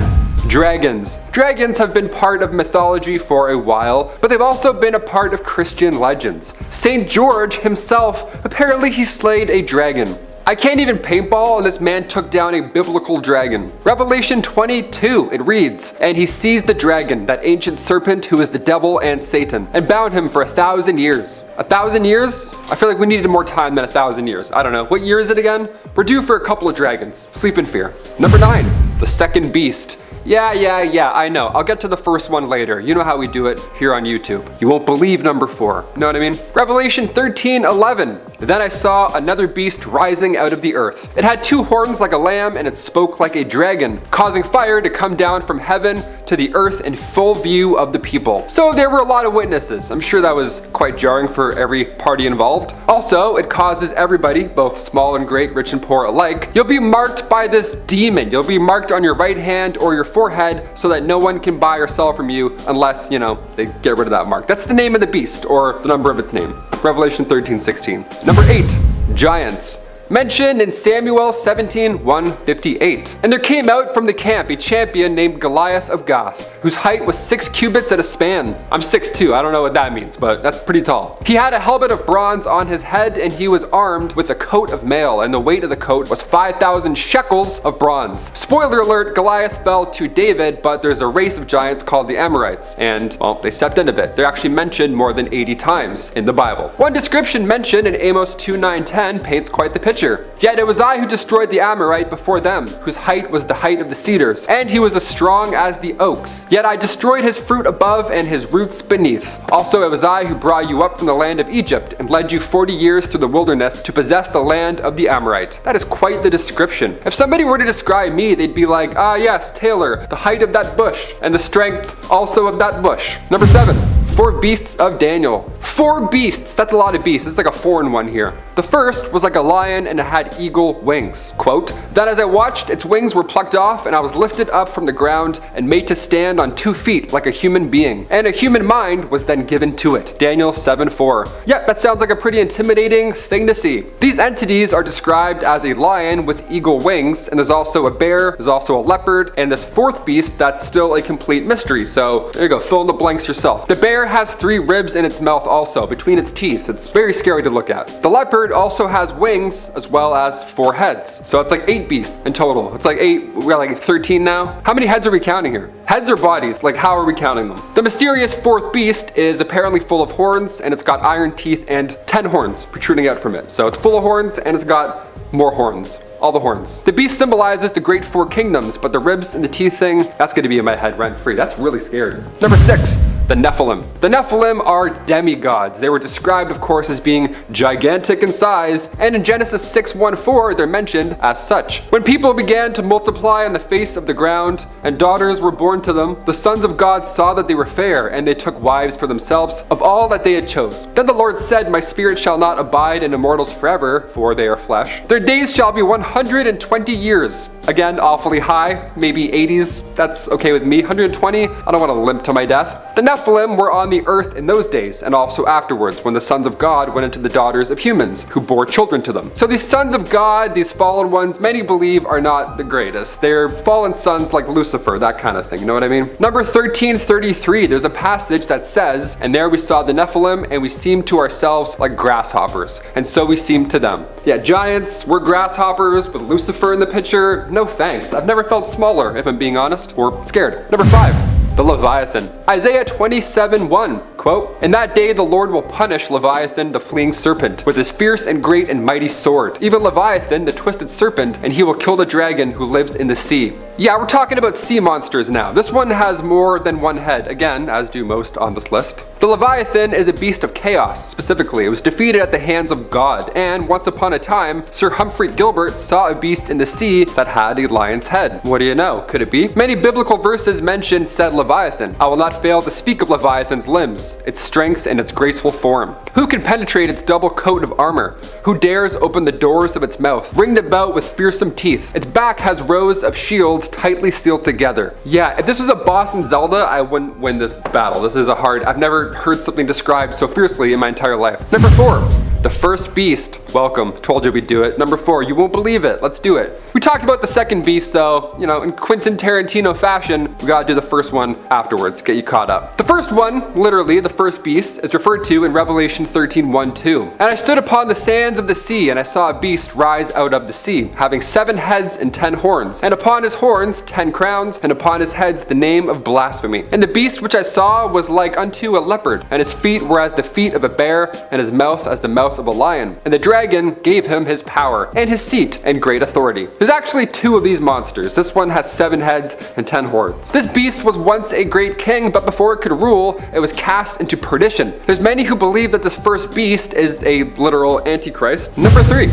Dragons. Dragons have been part of mythology for a while, but they've also been a part of Christian legends. St. George himself, apparently he slayed a dragon. I can't even paintball and this man took down a biblical dragon. Revelation 22, it reads, "And he seized the dragon, that ancient serpent who is the devil and Satan, and bound him for 1,000 years. 1,000 years? I feel like we needed more time than 1,000 years. I don't know. What year is it again? We're due for a couple of dragons. Sleep in fear. Number 9, the second beast. Yeah, I know. I'll get to the first one later. You know how we do it here on YouTube. You won't believe number 4. Know what I mean? Revelation 13:11. Then I saw another beast rising out of the earth. It had 2 horns like a lamb, and it spoke like a dragon, causing fire to come down from heaven to the earth in full view of the people. So there were a lot of witnesses. I'm sure that was quite jarring for every party involved. Also, it causes everybody, both small and great, rich and poor alike, you'll be marked by this demon. You'll be marked on your right hand or your forehead so that no one can buy or sell from you unless, they get rid of that mark. That's the name of the beast, or the number of its name. Revelation 13:16. Number 8, giants. Mentioned in Samuel 17:158. And there came out from the camp a champion named Goliath of Gath, whose height was 6 cubits at a span. I'm 6'2", I don't know what that means, but that's pretty tall. He had a helmet of bronze on his head, and he was armed with a coat of mail, and the weight of the coat was 5,000 shekels of bronze. Spoiler alert, Goliath fell to David, but there's a race of giants called the Amorites, and, well, they stepped in a bit. They're actually mentioned more than 80 times in the Bible. One description mentioned in Amos 2:9-10 paints quite the picture. Yet it was I who destroyed the Amorite before them, whose height was the height of the cedars, and he was as strong as the oaks. Yet I destroyed his fruit above and his roots beneath. Also it was I who brought you up from the land of Egypt, and led you 40 years through the wilderness to possess the land of the Amorite. That is quite the description. If somebody were to describe me, they'd be like, ah yes, Taylor, the height of that bush, and the strength also of that bush. Number 7. 4 beasts of Daniel. 4 beasts, that's a lot of beasts. It's like a foreign one here. The first was like a lion and it had eagle wings. Quote, that as I watched, its wings were plucked off and I was lifted up from the ground and made to stand on 2 feet like a human being. And a human mind was then given to it. Daniel 7:4. Yep, that sounds like a pretty intimidating thing to see. These entities are described as a lion with eagle wings, and there's also a bear, there's also a leopard, and this 4th beast that's still a complete mystery. So there you go, fill in the blanks yourself. The bear has 3 ribs in its mouth also, between its teeth. It's very scary to look at. The leopard also has wings as well as 4 heads. So it's like 8 beasts in total. It's like 8, we got like 13 now. How many heads are we counting here? Heads or bodies? Like how are we counting them? The mysterious 4th beast is apparently full of horns, and it's got iron teeth and 10 horns protruding out from it. So it's full of horns and it's got more horns. All the horns. The beast symbolizes the great 4 kingdoms, but the ribs and the teeth thing, that's gonna be in my head rent free. That's really scary. Number 6, the Nephilim. The Nephilim are demigods. They were described, of course, as being gigantic in size, and in Genesis 6:1-4, they're mentioned as such. When people began to multiply on the face of the ground, and daughters were born to them, the sons of God saw that they were fair, and they took wives for themselves of all that they had chose. Then the Lord said, my spirit shall not abide in immortals forever, for they are flesh. Their days shall be 120 years. Again, awfully high, maybe 80s, that's okay with me. 120, I don't want to limp to my death. The Nephilim were on the earth in those days, and also afterwards, when the sons of God went into the daughters of humans, who bore children to them. So these sons of God, these fallen ones, many believe are not the greatest. They're fallen sons like Lucifer, that kind of thing, you know what I mean? Number 1333, there's a passage that says, and there we saw the Nephilim, and we seemed to ourselves like grasshoppers, and so we seemed to them. Yeah, giants, we're grasshoppers, with Lucifer in the picture, no thanks. I've never felt smaller, if I'm being honest, or scared. Number 5, the Leviathan. Isaiah 27:1, quote, in that day the Lord will punish Leviathan the fleeing serpent with his fierce and great and mighty sword, even Leviathan the twisted serpent, and he will kill the dragon who lives in the sea. Yeah, we're talking about sea monsters now. This one has more than 1 head, again, as do most on this list. The Leviathan is a beast of chaos, specifically. It was defeated at the hands of God, and once upon a time, Sir Humphrey Gilbert saw a beast in the sea that had a lion's head. What do you know? Could it be? Many biblical verses mention said Leviathan. I will not fail to speak of Leviathan's limbs, its strength and its graceful form. Who can penetrate its double coat of armor? Who dares open the doors of its mouth, ringed about with fearsome teeth? Its back has rows of shields tightly sealed together. Yeah, if this was a boss in Zelda, I wouldn't win this battle. This is I've never heard something described so fiercely in my entire life. Number 4, the first beast. Welcome, told you we'd do it. Number 4, you won't believe it, let's do it. We talked about the second beast, so, you know, in Quentin Tarantino fashion, we gotta do the first one afterwards, get you caught up. The first one, literally, the first beast, is referred to in Revelation 13:1-2. And I stood upon the sands of the sea, and I saw a beast rise out of the sea, having 7 heads and 10 horns, and upon his horns 10 crowns, and upon his heads the name of blasphemy. And the beast which I saw was like unto a leopard, and his feet were as the feet of a bear, and his mouth as the mouth of a lion. And the dragon gave him his power, and his seat, and great authority. There's actually 2 of these monsters. This one has 7 heads and 10 horns. This beast was once a great king, but before it could rule, it was cast into perdition. There's many who believe that this first beast is a literal antichrist. Number 3,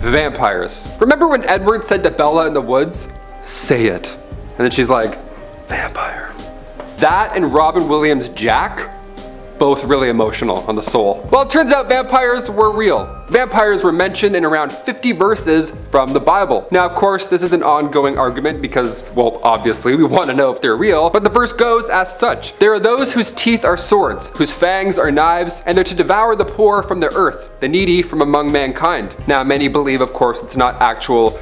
vampires. Remember when Edward said to Bella in the woods, say it. And then she's like, vampire. That and Robin Williams' Jack, both really emotional on the soul. Well, it turns out vampires were real. Vampires were mentioned in around 50 verses from the Bible. Now, of course, this is an ongoing argument because, well, obviously we want to know if they're real, but the verse goes as such. There are those whose teeth are swords, whose fangs are knives, and they're to devour the poor from the earth, the needy from among mankind. Now, many believe, of course, it's not actual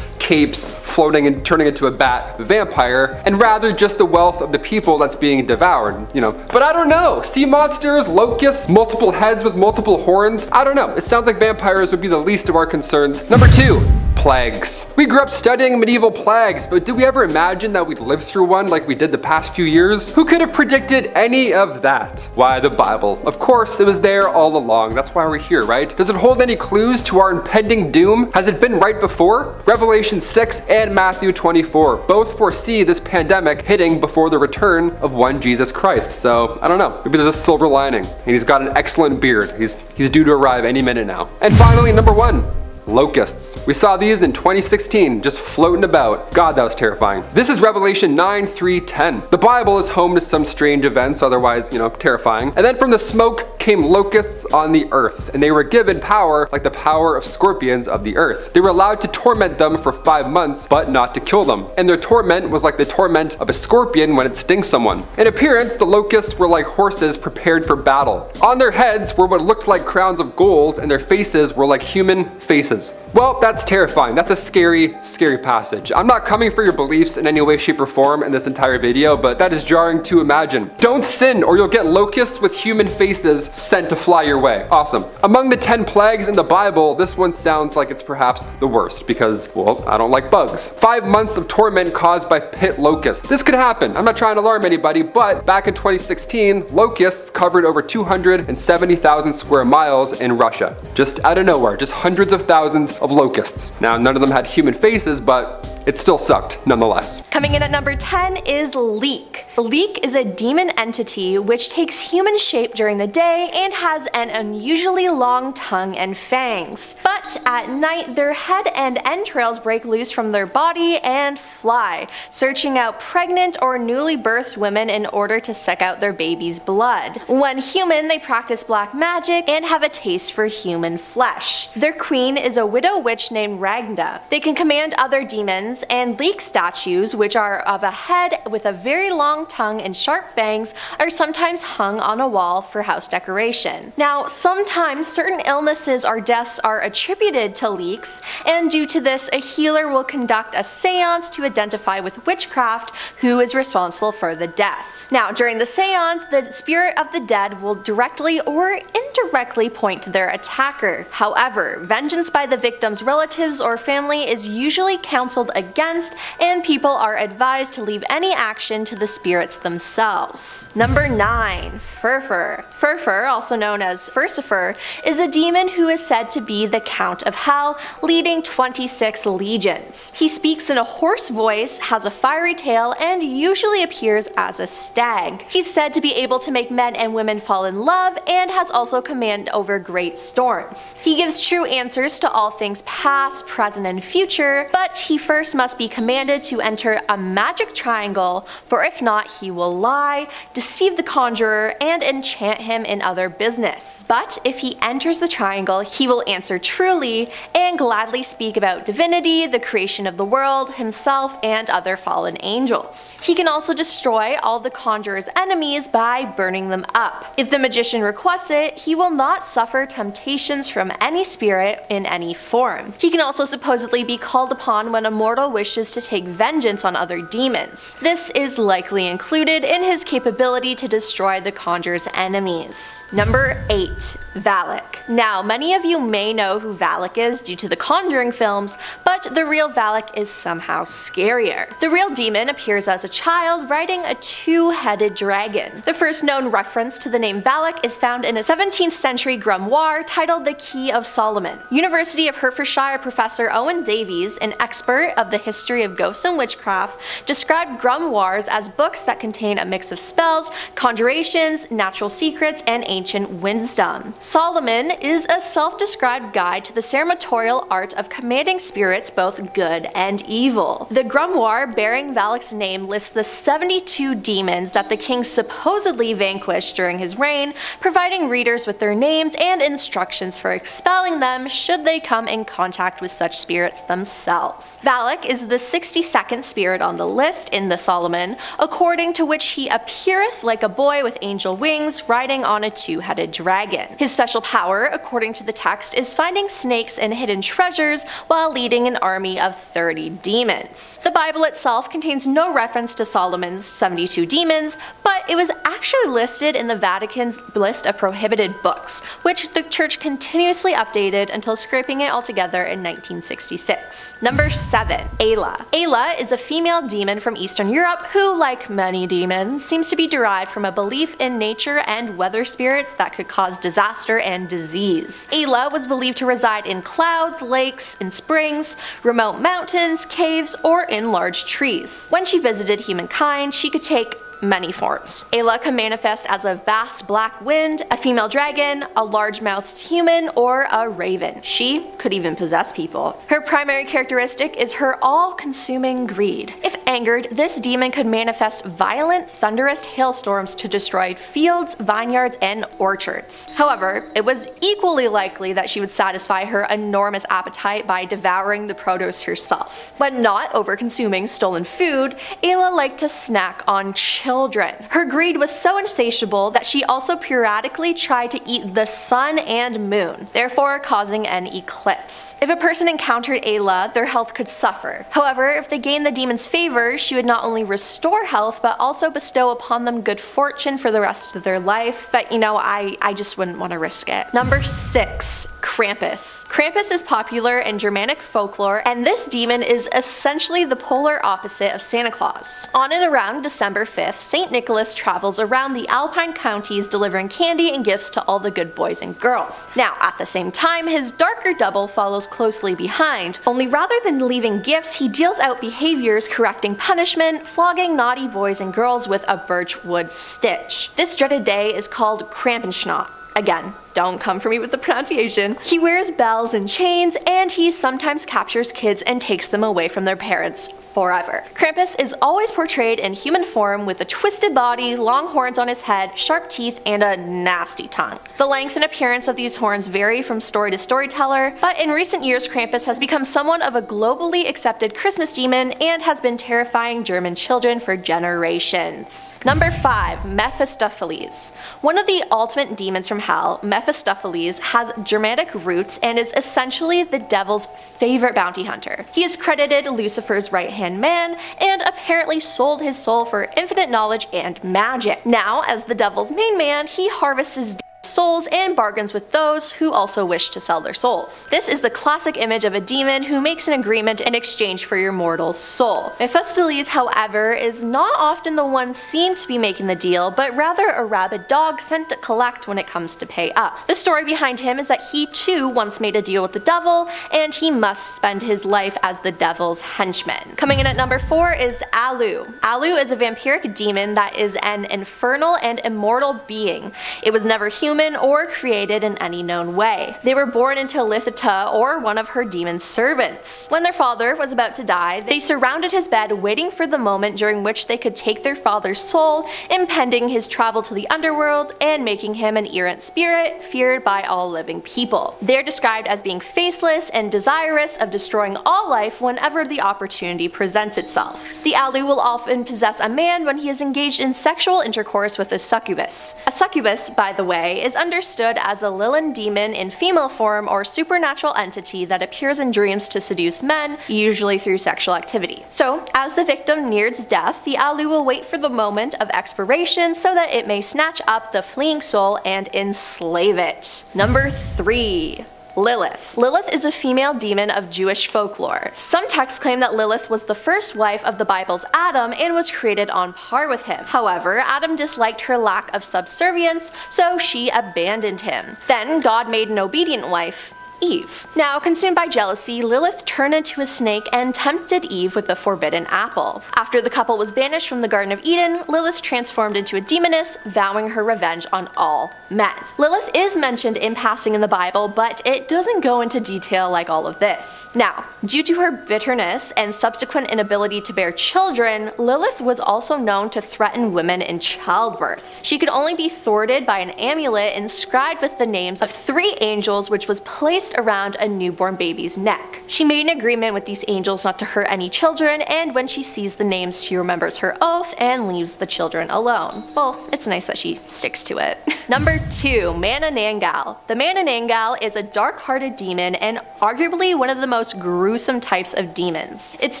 capes floating and turning into a bat vampire, and rather just the wealth of the people that's being devoured, you know. But I don't know, sea monsters, locusts, multiple heads with multiple horns, I don't know. It sounds like vampires would be the least of our concerns. Number 2, plagues. We grew up studying medieval plagues, but did we ever imagine that we'd live through one like we did the past few years? Who could have predicted any of that? Why, the Bible. Of course, it was there all along. That's why we're here, right? Does it hold any clues to our impending doom? Has it been right before? Revelation 6 and Matthew 24 both foresee this pandemic hitting before the return of one Jesus Christ. So, I don't know. Maybe there's a silver lining. And he's got an excellent beard. He's due to arrive any minute now. And finally, number 1. locusts. We saw these in 2016, just floating about. God, that was terrifying. This is Revelation 9:3-10. The Bible is home to some strange events, otherwise, terrifying. And then from the smoke came locusts on the earth, and they were given power like the power of scorpions of the earth. They were allowed to torment them for 5 months, but not to kill them. And their torment was like the torment of a scorpion when it stings someone. In appearance, the locusts were like horses prepared for battle. On their heads were what looked like crowns of gold, and their faces were like human faces. Well, that's terrifying. That's a scary, scary passage. I'm not coming for your beliefs in any way, shape, or form in this entire video, but that is jarring to imagine. Don't sin, or you'll get locusts with human faces sent to fly your way. Awesome. Among the 10 plagues in the Bible, this one sounds like it's perhaps the worst because, well, I don't like bugs. 5 months of torment caused by pit locusts. This could happen. I'm not trying to alarm anybody, but back in 2016, locusts covered over 270,000 square miles in Russia. Just out of nowhere, just hundreds of thousands of locusts. Now, none of them had human faces, but it still sucked nonetheless. Coming in at number 10 is Leek. Leek is a demon entity which takes human shape during the day and has an unusually long tongue and fangs. But at night, their head and entrails break loose from their body and fly, searching out pregnant or newly birthed women in order to suck out their baby's blood. When human, they practice black magic and have a taste for human flesh. Their queen is a widow witch named Ragna. They can command other demons, and Leek statues, which are of a head with a very long tongue and sharp fangs, are sometimes hung on a wall for house decoration. Now, sometimes certain illnesses or deaths are attributed to leeks, and due to this, a healer will conduct a seance to identify with witchcraft who is responsible for the death. Now, during the seance, the spirit of the dead will directly or indirectly point to their attacker. However, vengeance by the victim's relatives or family is usually counseled against, and people are advised to leave any action to the spirits themselves. Number 9. Furfur. Furfur, also known as Furcifer, is a demon who is said to be the Count of Hell, leading 26 legions. He speaks in a hoarse voice, has a fiery tail, and usually appears as a stag. He's said to be able to make men and women fall in love, and has also command over great storms. He gives true answers to all things past, present, and future, but he first must be commanded to enter a magic triangle, for if not, he will lie, deceive the conjurer, and enchant him in other business. But if he enters the triangle, he will answer truly and gladly speak about divinity, the creation of the world, himself, and other fallen angels. He can also destroy all the conjurer's enemies by burning them up. If the magician requests it, he will not suffer temptations from any spirit in any form. He can also supposedly be called upon when a mortal wishes to take vengeance on other demons. This is likely included in his capability to destroy the conjurer's enemies. Number 8. Valak. Now, many of you may know who Valak is due to the Conjuring films, but the real Valak is somehow scarier. The real demon appears as a child riding a two-headed dragon. The first known reference to the name Valak is found in a 17th century grimoire titled The Key of Solomon. University of Hertfordshire professor Owen Davies, an expert of the history of ghosts and witchcraft, described grimoires as books that contain a mix of spells, conjurations, natural secrets, and ancient wisdom. Solomon is a self-described guide to the ceremonial art of commanding spirits both good and evil. The grimoire bearing Valak's name lists the 72 demons that the king supposedly vanquished during his reign, providing readers with their names and instructions for expelling them should they come in contact with such spirits themselves. Valak is the 62nd spirit on the list in the Solomon, according to which he appeareth like a boy with angel wings riding on a two-headed dragon. His special power, according to the text, is finding snakes and hidden treasures while leading an army of 30 demons. The Bible itself contains no reference to Solomon's 72 demons, but it was actually listed in the Vatican's list of prohibited books, which the church continuously updated until scraping it all together in 1966. Number 7. Ayla. Ayla is a female demon from Eastern Europe who, like many demons, seems to be derived from a belief in nature and weather spirits that could cause disaster and disease. Ayla was believed to reside in clouds, lakes, in springs, remote mountains, caves, or in large trees. When she visited humankind, she could take many forms. Ayla can manifest as a vast black wind, a female dragon, a large-mouthed human, or a raven. She could even possess people. Her primary characteristic is her all-consuming greed. If angered, this demon could manifest violent, thunderous hailstorms to destroy fields, vineyards, and orchards. However, it was equally likely that she would satisfy her enormous appetite by devouring the produce herself. When not over-consuming stolen food, Ayla liked to snack on children. Her greed was so insatiable that she also periodically tried to eat the sun and moon, therefore causing an eclipse. If a person encountered Ayla, their health could suffer. However, if they gained the demon's favor, she would not only restore health, but also bestow upon them good fortune for the rest of their life. But you know, I just wouldn't want to risk it. Number 6. Krampus. Krampus is popular in Germanic folklore, and this demon is essentially the polar opposite of Santa Claus. On and around December 5th, St. Nicholas travels around the Alpine counties delivering candy and gifts to all the good boys and girls. Now, at the same time, his darker double follows closely behind, only rather than leaving gifts, he deals out behaviors correcting punishment, flogging naughty boys and girls with a birchwood stitch. This dreaded day is called Krampenschnott. Again, don't come for me with the pronunciation. He wears bells and chains, and he sometimes captures kids and takes them away from their parents forever. Krampus is always portrayed in human form with a twisted body, long horns on his head, sharp teeth, and a nasty tongue. The length and appearance of these horns vary from story to storyteller, but in recent years Krampus has become somewhat of a globally accepted Christmas demon and has been terrifying German children for generations. Number 5. Mephistopheles. One of the ultimate demons from hell, Mephistopheles has Germanic roots and is essentially the devil's favorite bounty hunter. He is credited Lucifer's right-hand man and apparently sold his soul for infinite knowledge and magic. Now, as the devil's main man, he harvests souls and bargains with those who also wish to sell their souls. This is the classic image of a demon who makes an agreement in exchange for your mortal soul. Mephistopheles, however, is not often the one seen to be making the deal, but rather a rabid dog sent to collect when it comes to pay up. The story behind him is that he too once made a deal with the devil, and he must spend his life as the devil's henchman. Coming in at number 4 is Alu. Alu is a vampiric demon that is an infernal and immortal being. It was never human or created in any known way. They were born into Lithita, or one of her demon servants. When their father was about to die, they surrounded his bed waiting for the moment during which they could take their father's soul, impeding his travel to the underworld and making him an errant spirit feared by all living people. They are described as being faceless and desirous of destroying all life whenever the opportunity presents itself. The Alu will often possess a man when he is engaged in sexual intercourse with a succubus. A succubus, by the way, is understood as a Lilith demon in female form or supernatural entity that appears in dreams to seduce men, usually through sexual activity. So, as the victim nears death, the Alu will wait for the moment of expiration so that it may snatch up the fleeing soul and enslave it. Number 3. Lilith. Lilith is a female demon of Jewish folklore. Some texts claim that Lilith was the first wife of the Bible's Adam and was created on par with him. However, Adam disliked her lack of subservience, so she abandoned him. Then God made an obedient wife, Eve. Now, consumed by jealousy, Lilith turned into a snake and tempted Eve with the forbidden apple. After the couple was banished from the Garden of Eden, Lilith transformed into a demoness, vowing her revenge on all men. Lilith is mentioned in passing in the Bible, but it doesn't go into detail like all of this. Now, due to her bitterness and subsequent inability to bear children, Lilith was also known to threaten women in childbirth. She could only be thwarted by an amulet inscribed with the names of 3 angels, which was placed around a newborn baby's neck. She made an agreement with these angels not to hurt any children, and when she sees the names, she remembers her oath and leaves the children alone. Well, it's nice that she sticks to it. Number 2. Manananggal. The Manananggal is a dark-hearted demon and arguably one of the most gruesome types of demons. Its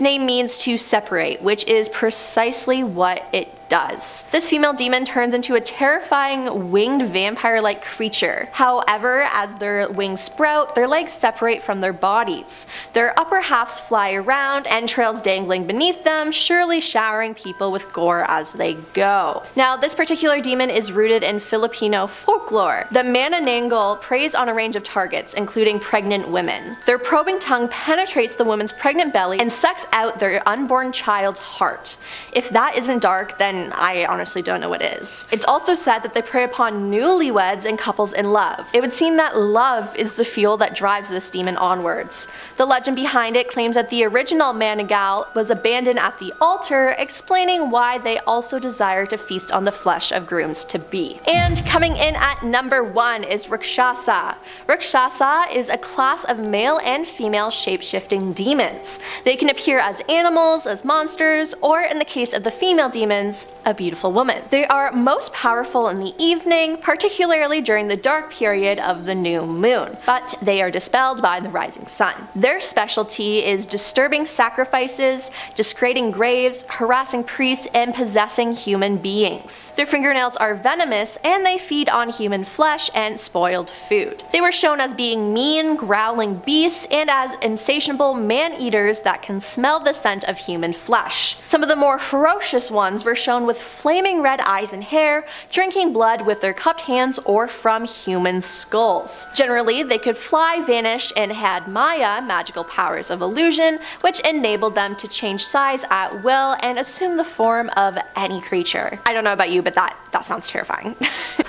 name means to separate, which is precisely what it does. This female demon turns into a terrifying winged vampire-like creature. However, as their wings sprout, their legs separate from their bodies. Their upper halves fly around, entrails dangling beneath them, surely showering people with gore as they go. Now, this particular demon is rooted in Filipino folklore. The Manananggal preys on a range of targets, including pregnant women. Their probing tongue penetrates the woman's pregnant belly and sucks out their unborn child's heart. If that isn't dark, then and I honestly don't know what is. It's also said that they prey upon newlyweds and couples in love. It would seem that love is the fuel that drives this demon onwards. The legend behind it claims that the original Manigal was abandoned at the altar, explaining why they also desire to feast on the flesh of grooms-to-be. And coming in at number 1 is Rakshasa. Rakshasa is a class of male and female shape-shifting demons. They can appear as animals, as monsters, or in the case of the female demons, a beautiful woman. They are most powerful in the evening, particularly during the dark period of the new moon, but they are dispelled by the rising sun. Their specialty is disturbing sacrifices, discrediting graves, harassing priests, and possessing human beings. Their fingernails are venomous, and they feed on human flesh and spoiled food. They were shown as being mean, growling beasts, and as insatiable man-eaters that can smell the scent of human flesh. Some of the more ferocious ones were shown with flaming red eyes and hair, drinking blood with their cupped hands or from human skulls. Generally, they could fly, vanish, and had Maya, magical powers of illusion, which enabled them to change size at will and assume the form of any creature. I don't know about you, but that sounds terrifying.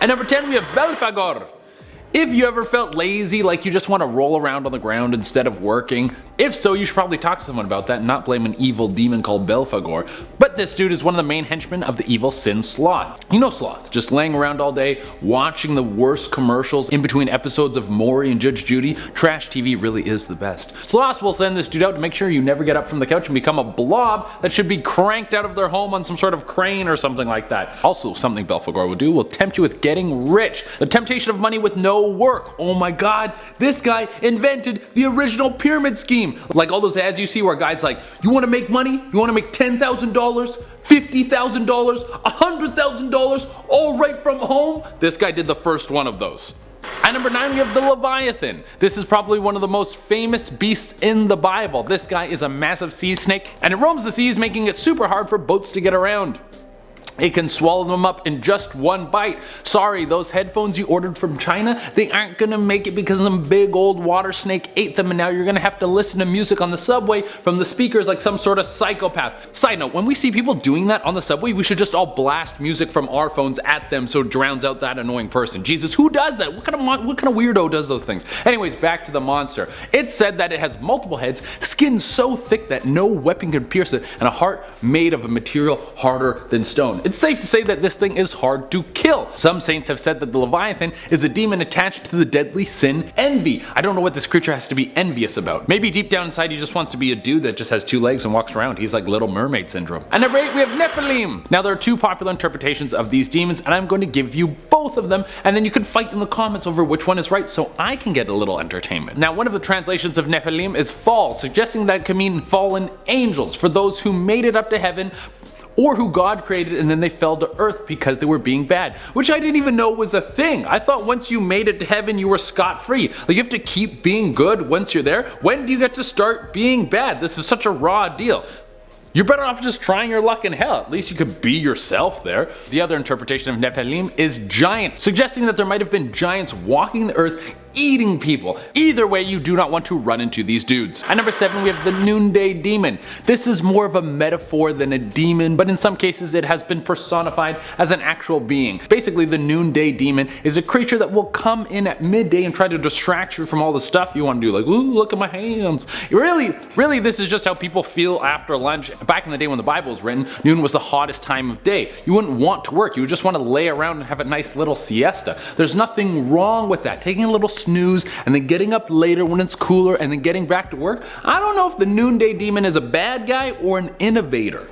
At number 10 we have Belphegor. If you ever felt lazy, like you just want to roll around on the ground instead of working, if so, you should probably talk to someone about that and not blame an evil demon called Belphegor. But this dude is one of the main henchmen of the evil sin Sloth. You know Sloth, just laying around all day, watching the worst commercials in between episodes of Maury and Judge Judy. Trash TV really is the best. Sloth will send this dude out to make sure you never get up from the couch and become a blob that should be cranked out of their home on some sort of crane or something like that. Also, something Belphegor will do will tempt you with getting rich. The temptation of money with no work. Oh my god, this guy invented the original pyramid scheme. Like all those ads you see where guys like, you want to make money? You want to make $10,000, $50,000, $100,000 all right from home? This guy did the first one of those. At number 9 we have the Leviathan. This is probably one of the most famous beasts in the Bible. This guy is a massive sea snake and it roams the seas, making it super hard for boats to get around. It can swallow them up in just one bite. Sorry, those headphones you ordered from China, they aren't gonna make it because some big old water snake ate them and now you're gonna have to listen to music on the subway from the speakers like some sort of psychopath. Side note, when we see people doing that on the subway, we should just all blast music from our phones at them so it drowns out that annoying person. Jesus, who does that? What kind of weirdo does those things? Anyways, back to the monster. It's said that it has multiple heads, skin so thick that no weapon can pierce it, and a heart made of a material harder than stone. It's safe to say that this thing is hard to kill. Some saints have said that the Leviathan is a demon attached to the deadly sin envy. I don't know what this creature has to be envious about. Maybe deep down inside he just wants to be a dude that just has 2 legs and walks around. He's like Little Mermaid syndrome. At number 8 we have Nephilim. Now there are 2 popular interpretations of these demons and I'm going to give you both of them and then you can fight in the comments over which one is right so I can get a little entertainment. Now one of the translations of Nephilim is fall, suggesting that it can mean fallen angels for those who made it up to heaven or who God created and then they fell to earth because they were being bad, which I didn't even know was a thing. I thought once you made it to heaven you were scot-free. Like you have to keep being good once you're there. When do you get to start being bad? This is such a raw deal. You're better off just trying your luck in hell. At least you could be yourself there. The other interpretation of Nephilim is giants, suggesting that there might have been giants walking the earth eating people. Either way, you do not want to run into these dudes. At number 7 we have the Noonday Demon. This is more of a metaphor than a demon, but in some cases it has been personified as an actual being. Basically, the Noonday Demon is a creature that will come in at midday and try to distract you from all the stuff you want to do, like, ooh, look at my hands. Really, this is just how people feel after lunch. Back in the day when the Bible was written, noon was the hottest time of day. You wouldn't want to work. You would just want to lay around and have a nice little siesta. There's nothing wrong with that. Taking a little snooze and then getting up later when it's cooler and then getting back to work. I don't know if the Noonday Demon is a bad guy or an innovator.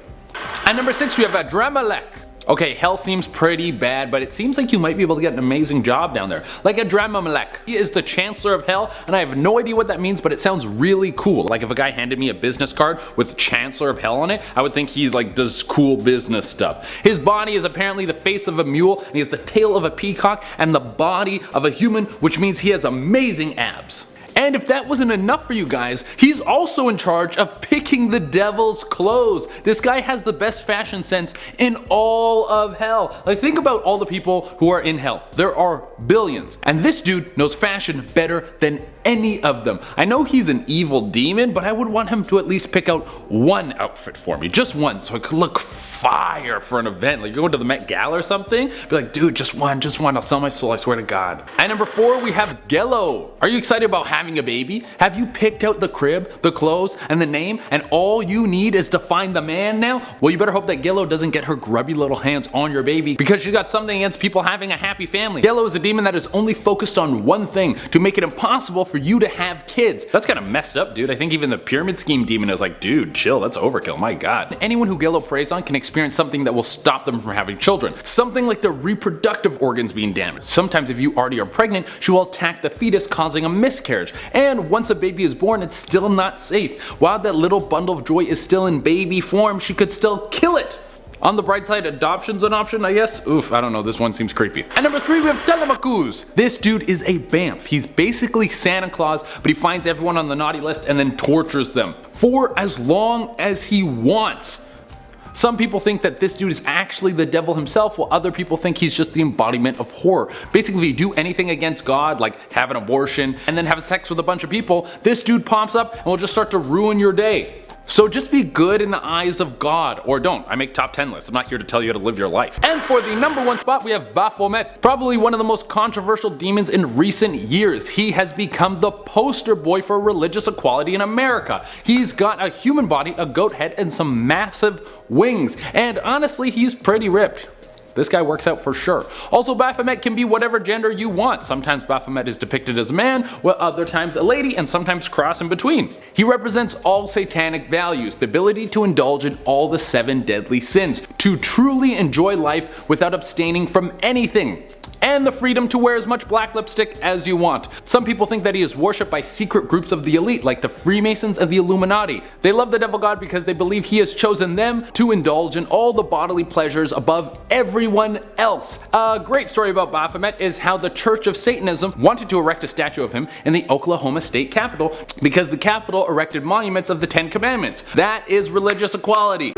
At number 6 we have Adramelech. Okay, hell seems pretty bad, but it seems like you might be able to get an amazing job down there. Like Adramelech. He is the Chancellor of Hell, and I have no idea what that means, but it sounds really cool. Like if a guy handed me a business card with Chancellor of Hell on it, I would think he's like does cool business stuff. His body is apparently the face of a mule, and he has the tail of a peacock and the body of a human, which means he has amazing abs. And if that wasn't enough for you guys, he's also in charge of picking the devil's clothes. This guy has the best fashion sense in all of hell. Like think about all the people who are in hell. There are billions. And this dude knows fashion better than any of them. I know he's an evil demon, but I would want him to at least pick out one outfit for me, just one, so I could look fire for an event. Like, go to the Met Gala or something, be like, dude, just one, I'll sell my soul, I swear to God. At number 4, we have Gello. Are you excited about having a baby? Have you picked out the crib, the clothes, and the name, and all you need is to find the man now? Well, you better hope that Gello doesn't get her grubby little hands on your baby, because she's got something against people having a happy family. Gello is a demon that is only focused on one thing, to make it impossible for you to have kids. That's kind of messed up, dude. I think even the pyramid scheme demon is like, dude, chill, that's overkill, my God. Anyone who Gello preys on can experience something that will stop them from having children. Something like their reproductive organs being damaged. Sometimes if you already are pregnant, she will attack the fetus, causing a miscarriage. And once a baby is born, it's still not safe. While that little bundle of joy is still in baby form, she could still kill it. On the bright side, adoption's an option, I guess? Oof, I don't know, this one seems creepy. At number 3, we have Telemachus. This dude is a bamf. He's basically Santa Claus, but he finds everyone on the naughty list and then tortures them for as long as he wants. Some people think that this dude is actually the devil himself, while other people think he's just the embodiment of horror. Basically, if you do anything against God, like have an abortion and then have sex with a bunch of people, this dude pops up and will just start to ruin your day. So just be good in the eyes of God, or don't. I make top 10 lists. I'm not here to tell you how to live your life. And for the number 1 spot, we have Baphomet, probably one of the most controversial demons in recent years. He has become the poster boy for religious equality in America. He's got a human body, a goat head, and some massive wings. And honestly, he's pretty ripped. This guy works out for sure. Also, Baphomet can be whatever gender you want. Sometimes Baphomet is depicted as a man, while other times a lady, and sometimes cross in between. He represents all satanic values, the ability to indulge in all the 7 deadly sins, to truly enjoy life without abstaining from anything, and the freedom to wear as much black lipstick as you want. Some people think that he is worshipped by secret groups of the elite, like the Freemasons and the Illuminati. They love the devil god because they believe he has chosen them to indulge in all the bodily pleasures above everyone else. A great story about Baphomet is how the Church of Satanism wanted to erect a statue of him in the Oklahoma state capitol because the capitol erected monuments of the 10 Commandments. That is religious equality.